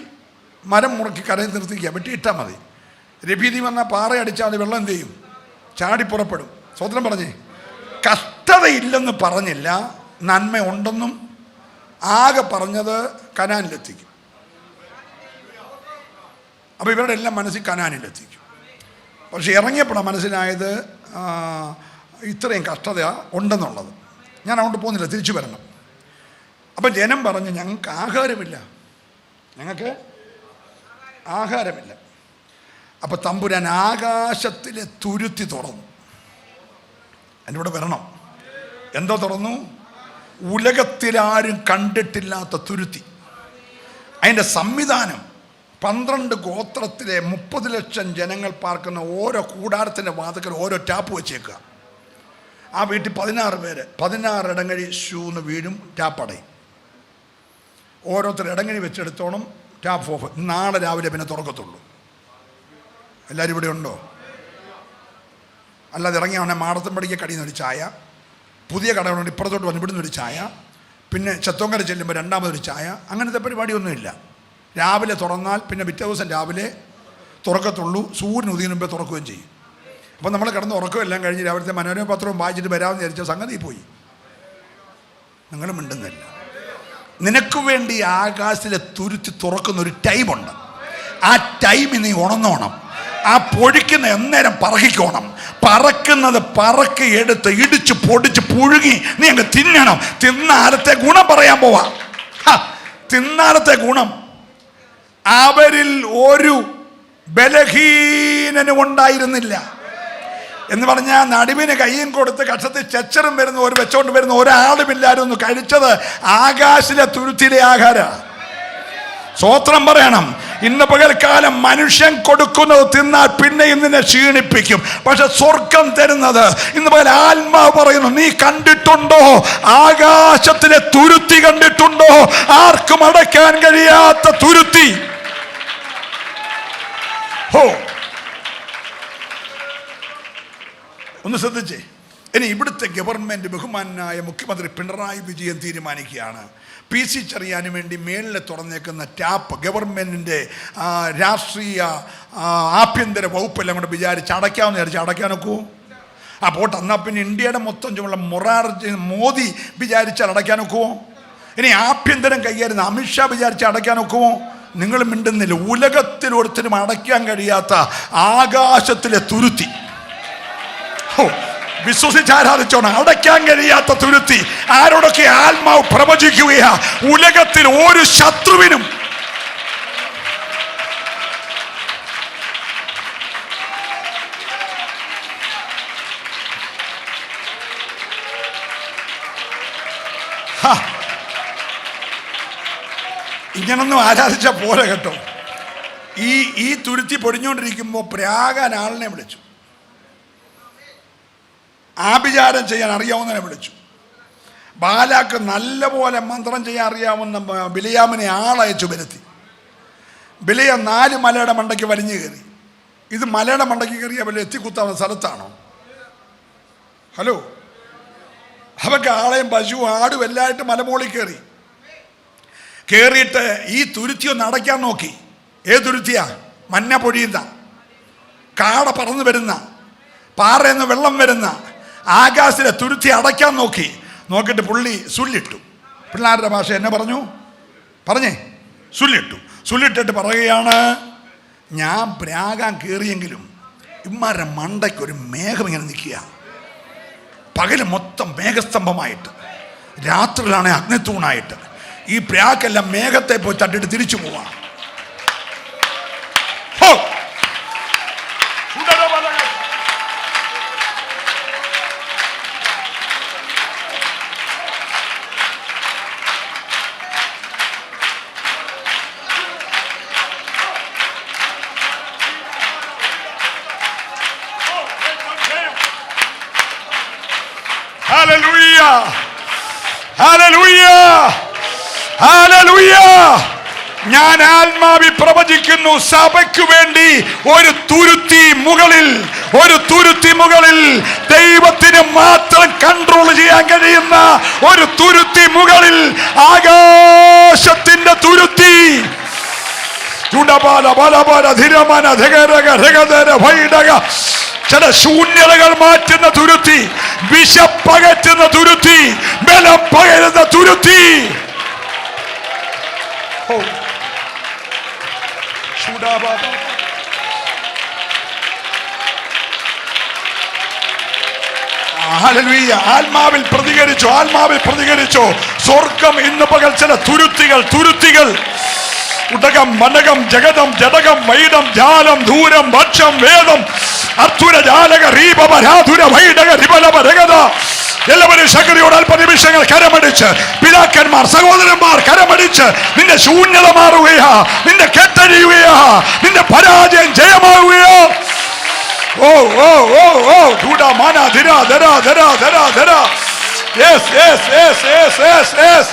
[SPEAKER 1] മരം മുറുക്കി കരയിൽ നിർത്തിക്കുക, വെട്ടിയിട്ടാൽ മതി. രബീദീം വന്നാൽ പാറ അടിച്ചാൽ മതി, വെള്ളം എന്ത് ചെയ്യും? ചാടി പുറപ്പെടും. സ്വതന്ത്രം പറഞ്ഞേ. കഷ്ടതയില്ലെന്ന് പറഞ്ഞില്ല, നന്മ ഉണ്ടെന്നും ആകെ പറഞ്ഞത് കനാനിലെത്തിക്കും. അപ്പോൾ ഇവരുടെ എല്ലാം മനസ്സിൽ കനാനിലെത്തിക്കും. പക്ഷെ ഇറങ്ങിയപ്പോഴാണ് മനസ്സിലായത് ഇത്രയും കഷ്ടത ഉണ്ടെന്നുള്ളത്. ഞാൻ അങ്ങോട്ട് പോകുന്നില്ല, തിരിച്ചു വരണം. അപ്പം ജനം പറഞ്ഞ് ഞങ്ങൾക്ക് ആഹാരമില്ല, ഞങ്ങൾക്ക് ആഹാരമില്ല. അപ്പം തമ്പുരാൻ ആകാശത്തിലെ തുരുത്തി തുറന്നു. എൻ്റെ ഇവിടെ വരണം. എന്തോ തുറന്നു? ഉലകത്തിലാരും കണ്ടിട്ടില്ലാത്ത തുരുത്തി. അതിൻ്റെ സംവിധാനം 12 ഗോത്രത്തിലെ 30 ലക്ഷം ജനങ്ങൾ പാർക്കുന്ന ഓരോ കൂടാരത്തിൻ്റെ വാതിക്കൽ ഓരോ ടാപ്പ് വെച്ചേക്കുക. ആ വീട്ടിൽ 16 പേര്, 16 ഇടങ്ങഴി ഷൂന്ന് വീഴും, ടാപ്പടയും. ഓരോരുത്തർ ഇടങ്ങഴി വെച്ചെടുത്തോണം, ടാപ്പ് ഓഫ്. നാളെ രാവിലെ പിന്നെ തുറക്കത്തുള്ളൂ. എല്ലാവരും ഇവിടെ ഉണ്ടോ? അല്ലാതെ ഇറങ്ങിയ മാടത്തും പടിക്ക് കടിയിൽ നിന്നൊരു ചായ, പുതിയ കടകളുണ്ട് ഇപ്പുറത്തോട്ട് വന്ന് ഇവിടുന്ന് ഒരു ചായ, പിന്നെ ചത്തോങ്കര ചെല്ലുമ്പോൾ രണ്ടാമതൊരു ചായ, അങ്ങനത്തെ പരിപാടിയൊന്നുമില്ല. രാവിലെ തുറന്നാൽ പിന്നെ പിറ്റേ ദിവസം രാവിലെ തുറക്കത്തുള്ളൂ. സൂര്യൻ ഉദയം മുമ്പേ തുറക്കുകയും ചെയ്യും. അപ്പം നമ്മൾ കിടന്ന് ഉറക്കമെല്ലാം കഴിഞ്ഞ് രാവിലത്തെ മനോരമ പത്രവും വായിച്ചിട്ട് വരാമെന്ന് വിചാരിച്ച സംഗതി പോയി. നിങ്ങൾ മിണ്ടുന്നില്ല. നിനക്ക് വേണ്ടി ആകാശത്തിലെ തുരുത്തി തുറക്കുന്നൊരു ടൈമുണ്ട്. ആ ടൈമിൽ നീ ഉണർന്നോണം. ആ പൊഴിക്കുന്ന എന്നേരം പറക്കിക്കോണം. പറക്കുന്നത് പറക്കി എടുത്ത് ഇടിച്ച് പൊടിച്ച് പുഴുങ്ങി നീ അങ്ങ് തിന്നണം. തിന്നാലത്തെ ഗുണം പറയാൻ പോവാ. തിന്നാലത്തെ ഗുണം. അവരിൽ ഒരു ബലഹീനനും ഉണ്ടായിരുന്നില്ല എന്ന് പറഞ്ഞാൽ നടുവിന് കയ്യും കൊടുത്ത് കക്ഷത്തിൽ ചെച്ചറും വരുന്ന ഒരു വെച്ചോണ്ട് വരുന്ന ഒരാളുമില്ലായിരുന്നു. കഴിച്ചത് ആകാശിലെ തുരുത്തിലെ ആഹാര. സ്തോത്രം പറയണം. ഇന്ന് പകൽക്കാലം മനുഷ്യൻ കൊടുക്കുന്നത് തിന്നാൽ പിന്നെ ഇന്നിനെ ക്ഷീണിപ്പിക്കും. പക്ഷെ സ്വർഗം തരുന്നത് ഇന്ന് പകൽ ആത്മാവ് പറയുന്നു, നീ കണ്ടിട്ടുണ്ടോ? ആകാശത്തിലെ തുരുത്തി കണ്ടിട്ടുണ്ടോ? ആർക്കും അടയ്ക്കാൻ കഴിയാത്ത തുരുത്തി. ഹോ, ഒന്ന് ശ്രദ്ധിച്ചേ. ഇനി ഇവിടുത്തെ ഗവൺമെൻറ് ബഹുമാനായ മുഖ്യമന്ത്രി പിണറായി വിജയൻ തീരുമാനിക്കുകയാണ്, PC ചെറിയാന് വേണ്ടി മേളിൽ തുറന്നേക്കുന്ന ടാപ്പ് ഗവൺമെൻറ്റിൻ്റെ രാഷ്ട്രീയ ആഭ്യന്തര വകുപ്പെല്ലാം കൂടെ വിചാരിച്ച് അടയ്ക്കാമെന്ന് വിചാരിച്ച് അടയ്ക്കാൻ നോക്കൂ. ആ പോട്ടെ, എന്നാൽ പിന്നെ ഇന്ത്യയുടെ മൊത്തം ചുമള്ള മോദി വിചാരിച്ചാൽ അടയ്ക്കാൻ നോക്കുമോ? ഇനി ആഭ്യന്തരം കൈകാര്യം അമിത്ഷാ വിചാരിച്ച് അടയ്ക്കാൻ നോക്കുമോ? നിങ്ങൾ മിണ്ടുന്നില്ല. ഉലകത്തിൽ ഒരുത്തരും അടയ്ക്കാൻ കഴിയാത്ത ആകാശത്തിലെ തുരുത്തി. വിശ്വസിച്ചാരാധിച്ചോണം. അടയ്ക്കാൻ കഴിയാത്ത തുരുത്തി. ആരോടൊക്കെ ആത്മാവ് പ്രവചിക്കുകയാ, ഉലകത്തിൽ ഒരു ശത്രുവിനും ഇങ്ങനൊന്നും ആരാധിച്ച പോലെ കേട്ടോ. ഈ തുരുത്തി പൊടിഞ്ഞുകൊണ്ടിരിക്കുമ്പോൾ പ്രാകാൻ ആളിനെ വിളിച്ചു, ആഭിചാരം ചെയ്യാൻ അറിയാവുന്നതിനെ വിളിച്ചു. ബാലാക്ക് നല്ലപോലെ മന്ത്രം ചെയ്യാൻ അറിയാവുന്ന ബിലയാമിനെ ആളയച്ചു വരുത്തി. ബിലയ 4 മലയുടെ മണ്ടയ്ക്ക് വലിഞ്ഞു കയറി. ഇത് മലയുടെ മണ്ടയ്ക്ക് കയറിയ വല്ല എത്തിക്കുത്താവുന്ന സ്ഥലത്താണോ? ഹലോ, അവ അവൻ കാളയും പശുവും ആടും എല്ലായിട്ട് മലമുകളിൽ കയറിയിട്ട് ഈ തുരുത്തി ഒന്ന് അടയ്ക്കാൻ നോക്കി. ഏത് തുരുത്തിയാ? മഞ്ഞ പൊഴിയുന്ന, കാട പറന്നു വരുന്ന, പാറയെന്ന് വെള്ളം വരുന്ന ആകാശത്തിലെ തുരുത്തി അടയ്ക്കാൻ നോക്കിയിട്ട് പുള്ളി സുല്ലിട്ടു. പിള്ളേരുടെ ഭാഷ എന്നെ പറഞ്ഞേ സുല്ലിട്ടിട്ട് പറയുകയാണ്, ഞാൻ പ്രാകാൻ കയറിയെങ്കിലും ഇമ്മാരുടെ മണ്ടയ്ക്കൊരു മേഘം ഇങ്ങനെ നിൽക്കുക. പകല് മൊത്തം മേഘസ്തംഭമായിട്ട്, രാത്രിയിലാണ് അഗ്നിത്തൂണായിട്ട്. ഈ പ്രാക്കെല്ലാം മേഘത്തെ പോയി തട്ടിട്ട് തിരിച്ചു പോവാ. ഞാൻ ആത്മാവിൽ പ്രവചിക്കുന്നു, സഭയ്ക്ക് വേണ്ടി ഒരു തുരുത്തി മുകളിൽ ദൈവത്തിന് മാത്രം കൺട്രോൾ ചെയ്യാൻ കഴിയുന്ന ഒരു തുരുത്തി മുകളിൽ, ആകാശത്തിന്റെ തുരുത്തി. ചില ശൂന്യതകൾ മാറ്റുന്ന തുരുത്തി, വിശപ്പകറ്റുന്ന തുരുത്തി, ബലം പകരുന്ന തുരുത്തി. ആത്മാവിൽ പ്രതികരിച്ചോ. സ്വർഗം ഇന്ന് പകൽ ചില തുരുത്തികൾ ഉടകം, മനകം, ജഗതം, ജടകം, വൈഡം, ജാലം, ദൂരം, ഭക്ഷം, വേദം, അർത്തുര, ജാലക, റീപമ, രാധുര, വൈഡക, റിബലമ, രഗത. എല്ലാവരും ശക്തിയോട് അല്പ നിമിഷങ്ങൾ കരമടിച്ച്, പിതാക്കന്മാർ, സഹോദരന്മാർ കരമടിച്ച്, നിന്റെ ശൂന്യത മാറുകയാ, നിന്റെ കെട്ടഴിയുകയാ, നിന്റെ പരാജയം ജയമാവുകയോ. ഓ ഓ ഓ ഓ ധൂട മാന ധിര ധര ധര ധര ധര. Yes yes yes yes yes yes.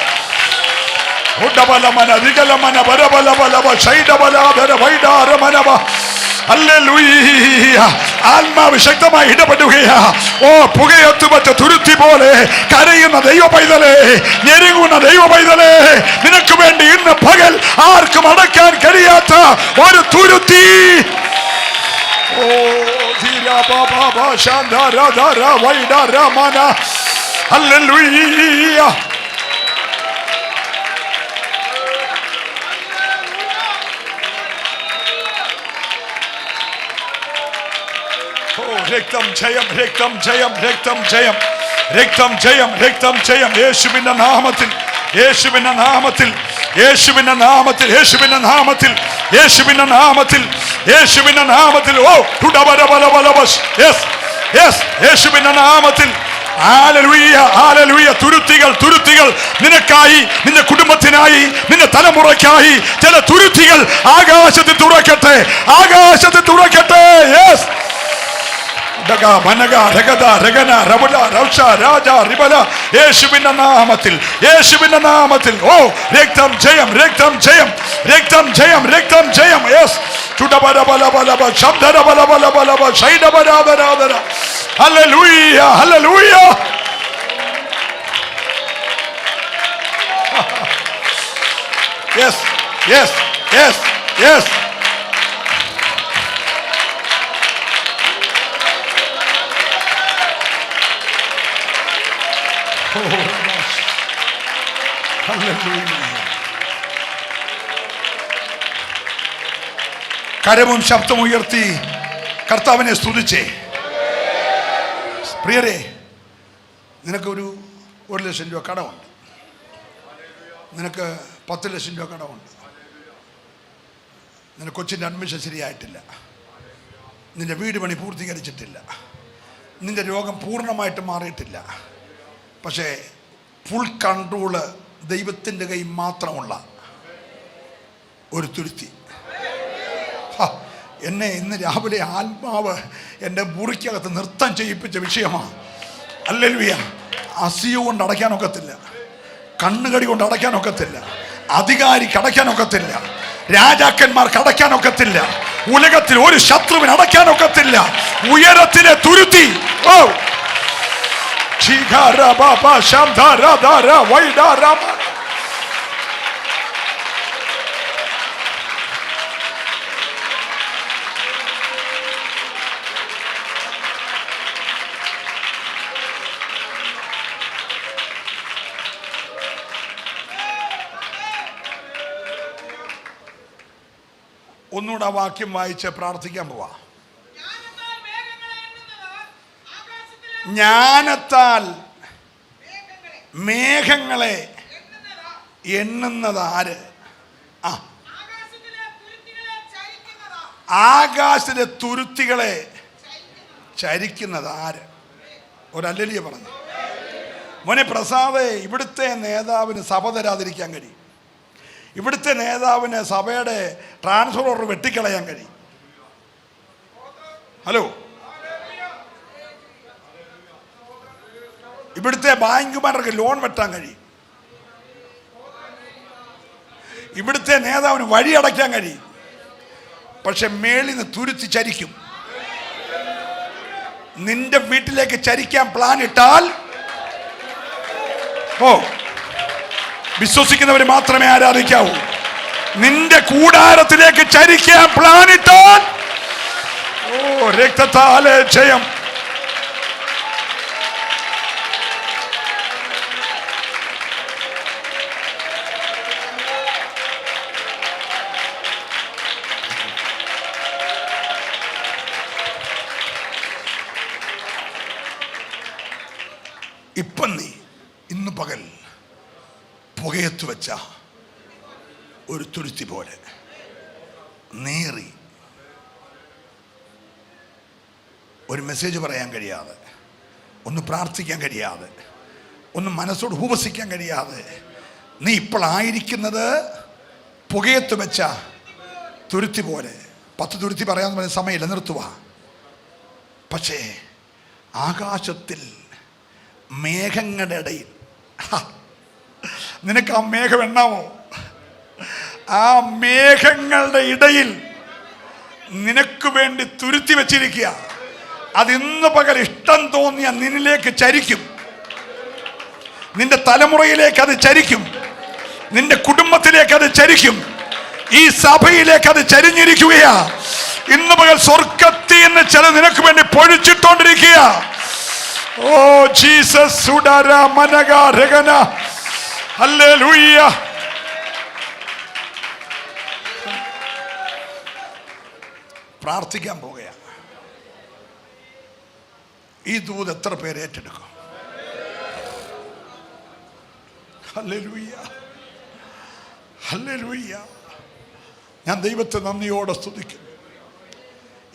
[SPEAKER 1] ഉടബലമന വികലമന വരബലബലബ ശൈഡബലാധര വൈഡാരമനബ. ഹല്ലേലൂയ. ആത്മാവ് ശക്തമായി ഇടപെടുകയാ. ഓ പുകയത്തുപറ്റ തുരുത്തി പോലെ കരയുന്ന ദൈവ പൈതലേ, ഞെരുങ്ങുന്ന ദൈവ പൈതലേ, നിനക്ക് വേണ്ടി ഇന്ന് പകൽ ആർക്കും അടയ്ക്കാൻ കഴിയാത്ത ഒരു തുരുത്തി. ഓ ധീര ബാബ ശാന്ദര ധര വൈഡാരമന. ഹല്ലേലൂയ. രക്തം ജയം, രക്തം ജയം, രക്തം ജയം, രക്തം ജയം, രക്തം ജയം. യേശുവിന്റെ നാമത്തിൽ, യേശുവിന്റെ നാമത്തിൽ, യേശുവിന്റെ നാമത്തിൽ, യേശുവിന്റെ നാമത്തിൽ, യേശുവിന്റെ നാമത്തിൽ, യേശുവിന്റെ നാമത്തിൽ. ഓ യെസ് യെസ്, യേശുവിന്റെ നാമത്തിൽ. Hallelujah, hallelujah. തുരുത്തികൾ നിനക്കായി, നിന്റെ കുടുംബത്തിനായി, നിന്റെ തലമുറയ്ക്കായി ചില തുരുത്തികൾ ആകാശത്തിൽ തുറക്കട്ടെ, ആകാശത്തിൽ തുറക്കട്ടെ. യെസ്. യേശുവിന്റെ നാമത്തിൽ, യേശുവിന്റെ നാമത്തിൽ. ഓ രക്തം ജയം, രക്തം ജയം, രക്തം ജയം, രക്തം ജയം. Yes. Hallelujah, hallelujah. Yes yes yes yes. കരവും ശബ്ദം ഉയർത്തി കർത്താവിനെ സ്തുതിച്ചേ. പ്രിയരെ, നിനക്കൊരു 1,00,000 രൂപ കടമുണ്ട്, നിനക്ക് 10,00,000 രൂപ കടമുണ്ട്, നിന്റെ കൊച്ചിൻ്റെ അഡ്മിഷൻ ശരിയായിട്ടില്ല, നിന്റെ വീട് പണി പൂർത്തീകരിച്ചിട്ടില്ല, നിന്റെ രോഗം പൂർണ്ണമായിട്ട് മാറിയിട്ടില്ല. പക്ഷേ ഫുൾ കൺട്രോള് ദൈവത്തിൻ്റെ കൈ മാത്രമുള്ള ഒരു തുരുത്തി. എന്നെ ഇന്ന് രാവിലെ ആത്മാവ് എൻ്റെ മുറിക്കകത്ത് നൃത്തം ചെയ്യിപ്പിച്ച വിഷയമാണ്. ഹല്ലേലൂയ. അസിയ കൊണ്ട് അടയ്ക്കാനൊക്കത്തില്ല, കണ്ണുകടി കൊണ്ട് അടയ്ക്കാനൊക്കത്തില്ല, അധികാരിക്ക് അടയ്ക്കാനൊക്കത്തില്ല, രാജാക്കന്മാർക്ക് അടയ്ക്കാനൊക്കത്തില്ല, ഉലകത്തിൽ ഒരു ശത്രുവിന് അടയ്ക്കാനൊക്കത്തില്ല. ഉയരത്തിലെ തുരുത്തി. ഓ ഒന്നുകൂടെ ആ വാക്യം വായിച്ച് പ്രാർത്ഥിക്കാൻ പോവാ. ജ്ഞാനത്താൽ മേഘങ്ങളെ എണ്ണുന്നത് ആര്? ആകാശത്തിലെ തുരുത്തികളെ ചരിക്കുന്നത് ആര്? ഒരല്ലിയ പറഞ്ഞു. മോനെ പ്രസാദേ, ഇവിടുത്തെ നേതാവിന് സഭ തരാതിരിക്കാൻ കഴിയും. ഇവിടുത്തെ നേതാവിന് സഭയുടെ ട്രാൻസ്ഫോർമർ വെട്ടിക്കളയാൻ കഴിയും. ഹലോ, ഇവിടുത്തെ ബാങ്കുമാർക്ക് ലോൺ വെട്ടാൻ കഴിയും. ഇവിടുത്തെ നേതാവിന് വഴി അടയ്ക്കാൻ കഴിയും. പക്ഷെ മേളിൽ നിന്ന് തുരുത്തി ചരിക്കും. നിന്റെ വീട്ടിലേക്ക് ചരിക്കാൻ പ്ലാൻ ഇട്ടാൽ, വിശ്വസിക്കുന്നവർ മാത്രമേ ആരാധിക്കാവൂ. നിന്റെ കൂടാരത്തിലേക്ക് ചരിക്കാൻ പ്ലാൻ ഇട്ടാൽ, രക്തത്താലെ ജയം. ഇപ്പം നീ ഇന്ന് പകൽ പുകയത്ത് വെച്ച ഒരു തുരുത്തി പോലെ നേറി ഒരു മെസ്സേജ് പറയാൻ കഴിയാതെ, ഒന്ന് പ്രാർത്ഥിക്കാൻ കഴിയാതെ, ഒന്ന് മനസ്സോട് ഉപവസിക്കാൻ കഴിയാതെ നീ ഇപ്പോഴായിരിക്കുന്നത് പുകയത്ത് വെച്ച തുരുത്തി പോലെ. 10 തുരുത്തി പറയാമെന്ന് പറഞ്ഞ സമയമില്ല, നിർത്തുക. പക്ഷേ ആകാശത്തിൽ മേഘങ്ങളുടെ ഇടയിൽ നിനക്ക് ആ മേഘം എണ്ണാമോ? ആ മേഘങ്ങളുടെ ഇടയിൽ നിനക്ക് വേണ്ടി തുരുത്തി വെച്ചിരിക്കുക. അതിന്ന് പകൽ ഇഷ്ടം തോന്നിയ നിന്നിലേക്ക് ചരിക്കും. നിന്റെ തലമുറയിലേക്ക് അത് ചരിക്കും. നിന്റെ കുടുംബത്തിലേക്ക് അത് ചരിക്കും. ഈ സഭയിലേക്ക് അത് ചരിഞ്ഞിരിക്കുകയാ. ഇന്ന് പകൽ സ്വർഗത്തിൽ നിന്ന് ചില നിനക്ക് വേണ്ടി പൊഴിച്ചിട്ടോണ്ടിരിക്കുക. Oh Jesus സുഡര മനഗ രഗന hallelujah. പ്രാർത്ഥിക്കാൻ പോകുകയാണ്. ഈ ദൂത് എത്ര പേര് ഏറ്റെടുക്കും? Hallelujah, hallelujah. ഞാൻ ദൈവത്തെ നന്ദിയോടെ സ്തുതിക്കുന്നു.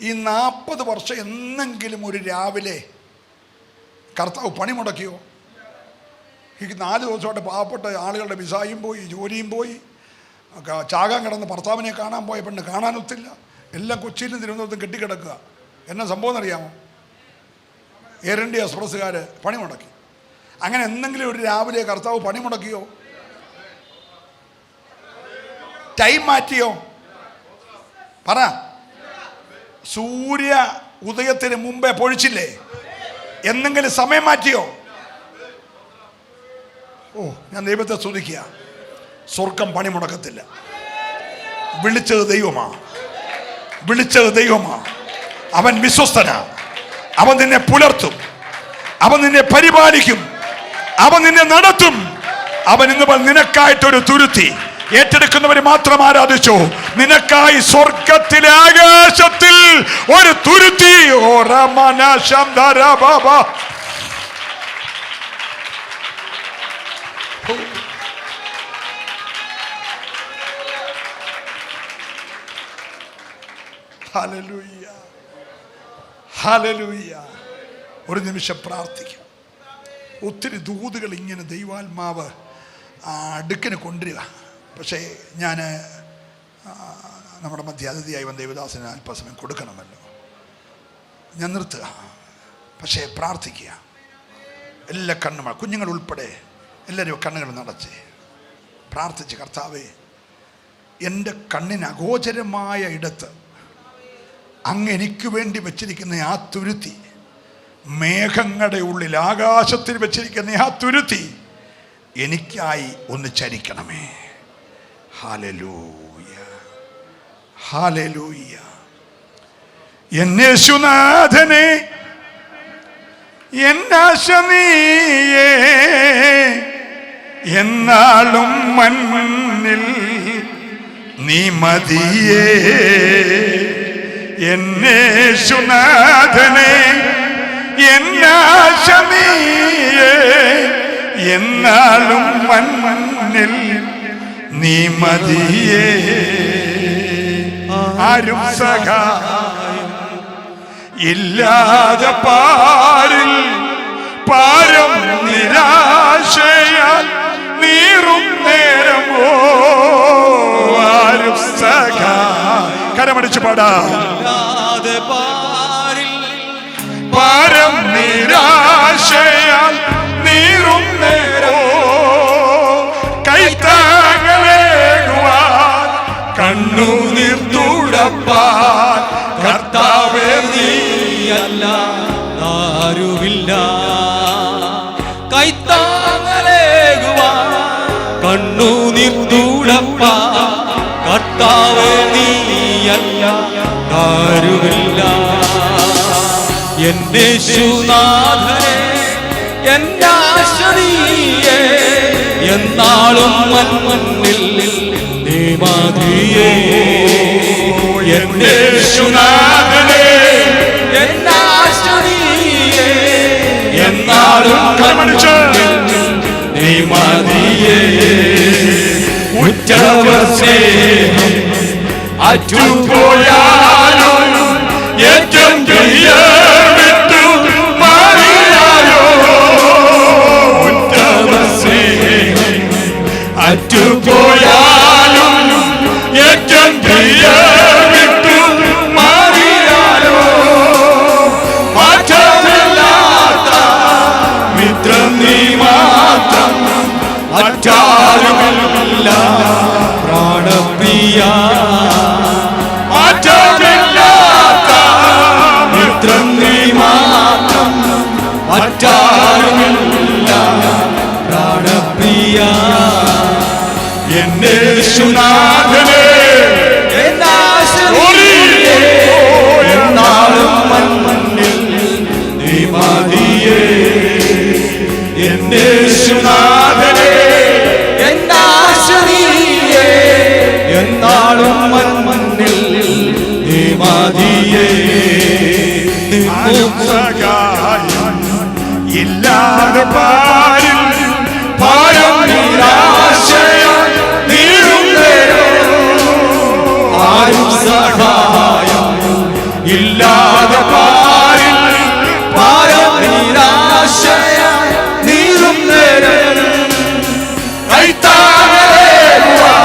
[SPEAKER 1] ഈ 40 വർഷം എന്നെങ്കിലും ഒരു രാവിലെ കർത്താവ് പണി മുടക്കിയോ? ഈ 4 ദിവസമായിട്ട് പാവപ്പെട്ട ആളുകളുടെ വിസായും പോയി, ജോലിയും പോയി, ചാകാൻ കിടന്ന് ഭർത്താവിനെ കാണാൻ പോയ പെണ്ണ് കാണാനൊത്തില്ല. എല്ലാം കൊച്ചിയിലും തിരുവനന്തപുരത്തും കെട്ടിക്കിടക്കുക. എന്നാ സംഭവം എന്നറിയാമോ? എയർ ഇന്ത്യ എക്സ്പ്രസ്സുകാർ പണി മുടക്കി. അങ്ങനെ എന്തെങ്കിലും ഒരു രാവിലെ കർത്താവ് പണി മുടക്കിയോ? ടൈം മാറ്റിയോ? പറ. സൂര്യ ഉദയത്തിന് മുമ്പേ പൊഴിച്ചില്ലേ? എന്തെങ്കിലും സമയം മാറ്റിയോ? ഞാൻ ദൈവത്തെ സ്തുതിക്കുക. സ്വർഗം പണി മുടക്കത്തില്ല. വിളിച്ചത് ദൈവമാ, വിളിച്ചത് ദൈവമാ. അവൻ വിശ്വസ്തനാ. അവൻ നിന്നെ പുലർത്തും, അവൻ നിന്നെ പരിപാലിക്കും, അവൻ നിന്നെ നടത്തും. അവൻ ഇന്ന് നിനക്കായിട്ടൊരു തുരുത്തി ഏറ്റെടുക്കുന്നവർ മാത്രം ആരാധിച്ചോ. നിനക്കായി സ്വർഗത്തിലെ ആകാശത്തിൽ ഒരു തുരുത്തി. ഓ റമന ശംദര ബാബ. Hallelujah, hallelujah. ഒരു നിമിഷം പ്രാർത്ഥിക്കാം. ഒത്തിരി ദൂതുകൾ ഇങ്ങനെ ദൈവാത്മാവ് അടുക്കിന് കൊണ്ടുവരിക. പക്ഷേ ഞാൻ നമ്മുടെ മധ്യാതിഥിയായി വന്ന ദേവദാസന് അല്പസമയം കൊടുക്കണമല്ലോ. ഞാൻ നിർത്തുക. പക്ഷേ പ്രാർത്ഥിക്കുക. എല്ലാ കണ്ണും, കുഞ്ഞുങ്ങൾ ഉൾപ്പെടെ എല്ലാവരും കണ്ണുകൾ നടച്ച് പ്രാർത്ഥിച്ച്, കർത്താവേ, എൻ്റെ കണ്ണിന് അഗോചരമായ ഇടത്ത് അങ്ങ് എനിക്ക് വേണ്ടി വെച്ചിരിക്കുന്ന ആ തുരുത്തി മേഘങ്ങളുടെ ഉള്ളിൽ ആകാശത്തിൽ വെച്ചിരിക്കുന്ന ആ തുരുത്തി എനിക്കായി ഒന്ന് ചരിക്കണമേ. Hallelujah, hallelujah. യേശുനാഥനെ എന്നാശ നീയേ, എന്നാളും മണ്ണിൽ നീ മതിയേ. യേശുനാഥനെ എന്നാശ നീയേ, എന്നാളും മണ്ണിൽ നീ മതിയേ. ആരും സഹായം ഇല്ലാതെ പാരിൽ പാരം നിരാശയാൽ നീറും നേരമോ. ആരും സഹായം കരമടിച്ച് പാടാം. പാരം നിരാശയാൽ നീറും നേരമോ. കൈത്താങ്ങലേകുവാൻ കണ്ണുനീർ തുടപ്പാൻ കർത്താവേ നീയല്ല ആരുമില്ല.
[SPEAKER 2] കൈത്താങ്ങലേകുവാൻ കണ്ണുനീർ തുടപ്പാൻ കർത്താവേ നീയല്ല ആരുമില്ല. യേശുനാഥനെ എന്നാശ നീയേ, എന്നാളും മണ്ണിൽ നീ മതിയേ.
[SPEAKER 1] യേശുനാഥനെ
[SPEAKER 2] എന്നാശ നീയേ, എന്നാളും മണ്ണിൽ നീ മതിയേ. ഉറ്റവർ സ്നേഹം
[SPEAKER 1] അറ്റുപോയാലും ഏറ്റവും വിട്ടു മാറിയായോ. ഉറ്റവർ സ്നേഹം അറ്റുപോയാലും ഏറ്റവും വിട്ടു മാറിയായോ. മാറ്റമില്ലാത്ത മിത്രം നീ മാത്രം, മറ്റാരുമില്ല
[SPEAKER 2] പ്രാണപ്രിയ.
[SPEAKER 1] മാറ്റമില്ലാത്ത
[SPEAKER 2] മിത്രം നീ മാത്രം, മറ്റാരുമില്ല പ്രാണപ്രിയ.
[SPEAKER 1] യേശുനാഥനെ
[SPEAKER 2] എന്നാശ നീയേ, എന്നാളും മണ്ണിൽ നീ മതിയേ.
[SPEAKER 1] യേശുനാഥനെ
[SPEAKER 2] എന്നാശ നീയേ, എന്നാളും മണ്ണിൽ നീ മതിയേ.
[SPEAKER 1] സഹായം ഇല്ലാതെ പാരിൽ പാരം നിരാശയാൽ നീറും നേരം.
[SPEAKER 2] ആരും സഹായം
[SPEAKER 1] ഇല്ലാതെ പാരിൽ
[SPEAKER 2] പാരം നിരാശയാൽ നീറും നേരം.
[SPEAKER 1] കൈത്താങ്ങലേകുവാൻ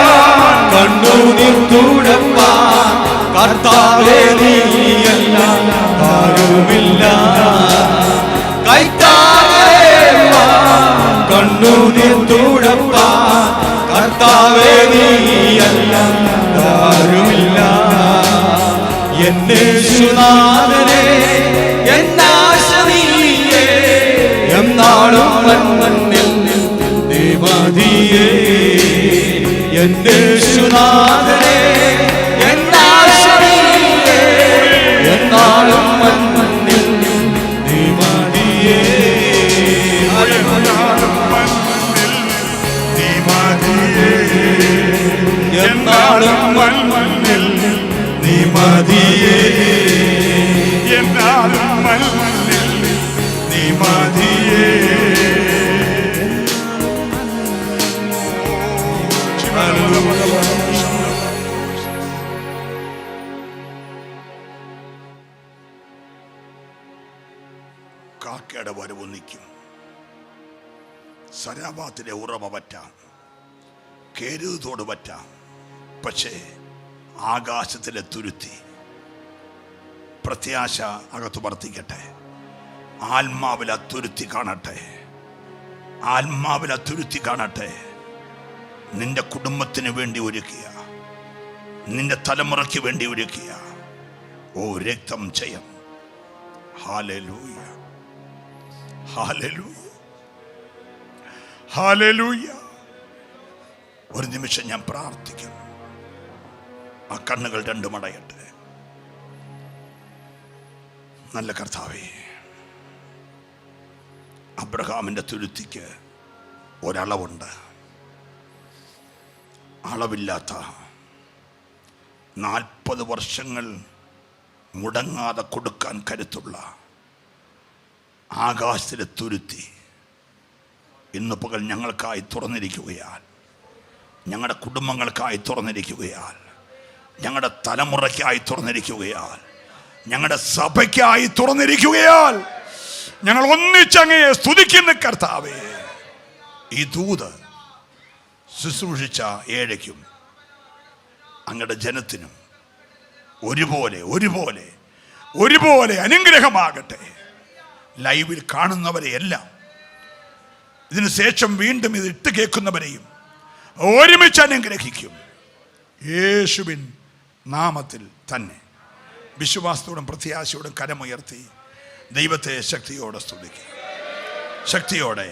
[SPEAKER 2] കണ്ണുനീർ തുടപ്പാൻ കർത്താവേ നീയല്ല ആരുമില്ല. കൈത്താങ്ങലേകുവാൻ കണ്ണുനീർ തുടപ്പാൻ കർത്താവേ നീയല്ല ആരുമില്ല. യേശുനാഥനെ എന്നാശ നീയേ, എന്നാളും മണ്ണിൽ നീ മതിയേ. യേശുനാഥനെ എന്നാശ നീയേ, എന്നാളും മണ്ണിൽ നീ മതിയേ.
[SPEAKER 1] എന്നാളും മണ്ണിൽ നീ മതിയേ.
[SPEAKER 2] എന്നാളും
[SPEAKER 1] മണ്ണിൽ
[SPEAKER 2] നീ മതിയേ.
[SPEAKER 1] എന്നാളും മണ്ണിൽ നീ മതിയേ. കാക്കയുടെ വരവ് നിൽക്കും. സരാബാത്തിലെ ഉറവ പറ്റാം, കേരുതോട് പറ്റാം, പക്ഷേ ആകാശത്തിലെ തുരുത്തി പ്രത്യാശ അകത്ത് വർത്തിക്കട്ടെ. ആത്മാവിൽ തുരുത്തി കാണട്ടെ, ആത്മാവിൽ തുരുത്തി കാണട്ടെ. നിന്റെ കുടുംബത്തിന് വേണ്ടി ഒരുക്കിയ, നിന്റെ തലമുറയ്ക്ക് വേണ്ടി ഒരുക്കിയ ഓ രക്തം ജയം. ഹല്ലേലൂയ. Hallelujah, hallelujah. ഒരു നിമിഷം ഞാൻ പ്രാർത്ഥിക്കും. ആ കണ്ണുകൾ രണ്ടും അടയട്ടെ. നല്ല കർത്താവേ, അബ്രഹാമിൻ്റെ തുരുത്തിക്ക് ഒരളവുണ്ട്. അളവില്ലാത്ത 40 വർഷങ്ങൾ മുടങ്ങാതെ കൊടുക്കാൻ കരുത്തുള്ള ആകാശത്തിലെ തുരുത്തി ഇന്ന് പകൽ ഞങ്ങൾക്കായി തുറന്നിരിക്കുകയാൽ, ഞങ്ങളുടെ കുടുംബങ്ങൾക്കായി തുറന്നിരിക്കുകയാൽ, ഞങ്ങളുടെ തലമുറയ്ക്കായി തുറന്നിരിക്കുകയാൽ, ഞങ്ങളുടെ സഭയ്ക്കായി തുറന്നിരിക്കുകയാൽ ഞങ്ങൾ ഒന്നിച്ചങ്ങയെ സ്തുതിക്കുന്ന കർത്താവേ. ഈ ദൂത് ശുശ്രൂഷിച്ച ഏഴയ്ക്കും അങ്ങയുടെ ജനത്തിനും ഒരുപോലെ ഒരുപോലെ ഒരുപോലെ അനുഗ്രഹമാകട്ടെ. ലൈവിൽ കാണുന്നവരെ എല്ലാം, ഇതിനു ശേഷം വീണ്ടും ഇത് ഇട്ട് കേൾക്കുന്നവരെയും ഒരുമിച്ച് അനുഗ്രഹിക്കും. യേശുവിൻ നാമത്തിൽ തന്നെ വിശ്വാസത്തോടും പ്രത്യാശയോടും കരമുയർത്തി ദൈവത്തെ ശക്തിയോടെ സ്തുതിക്കുക. ശക്തിയോടെ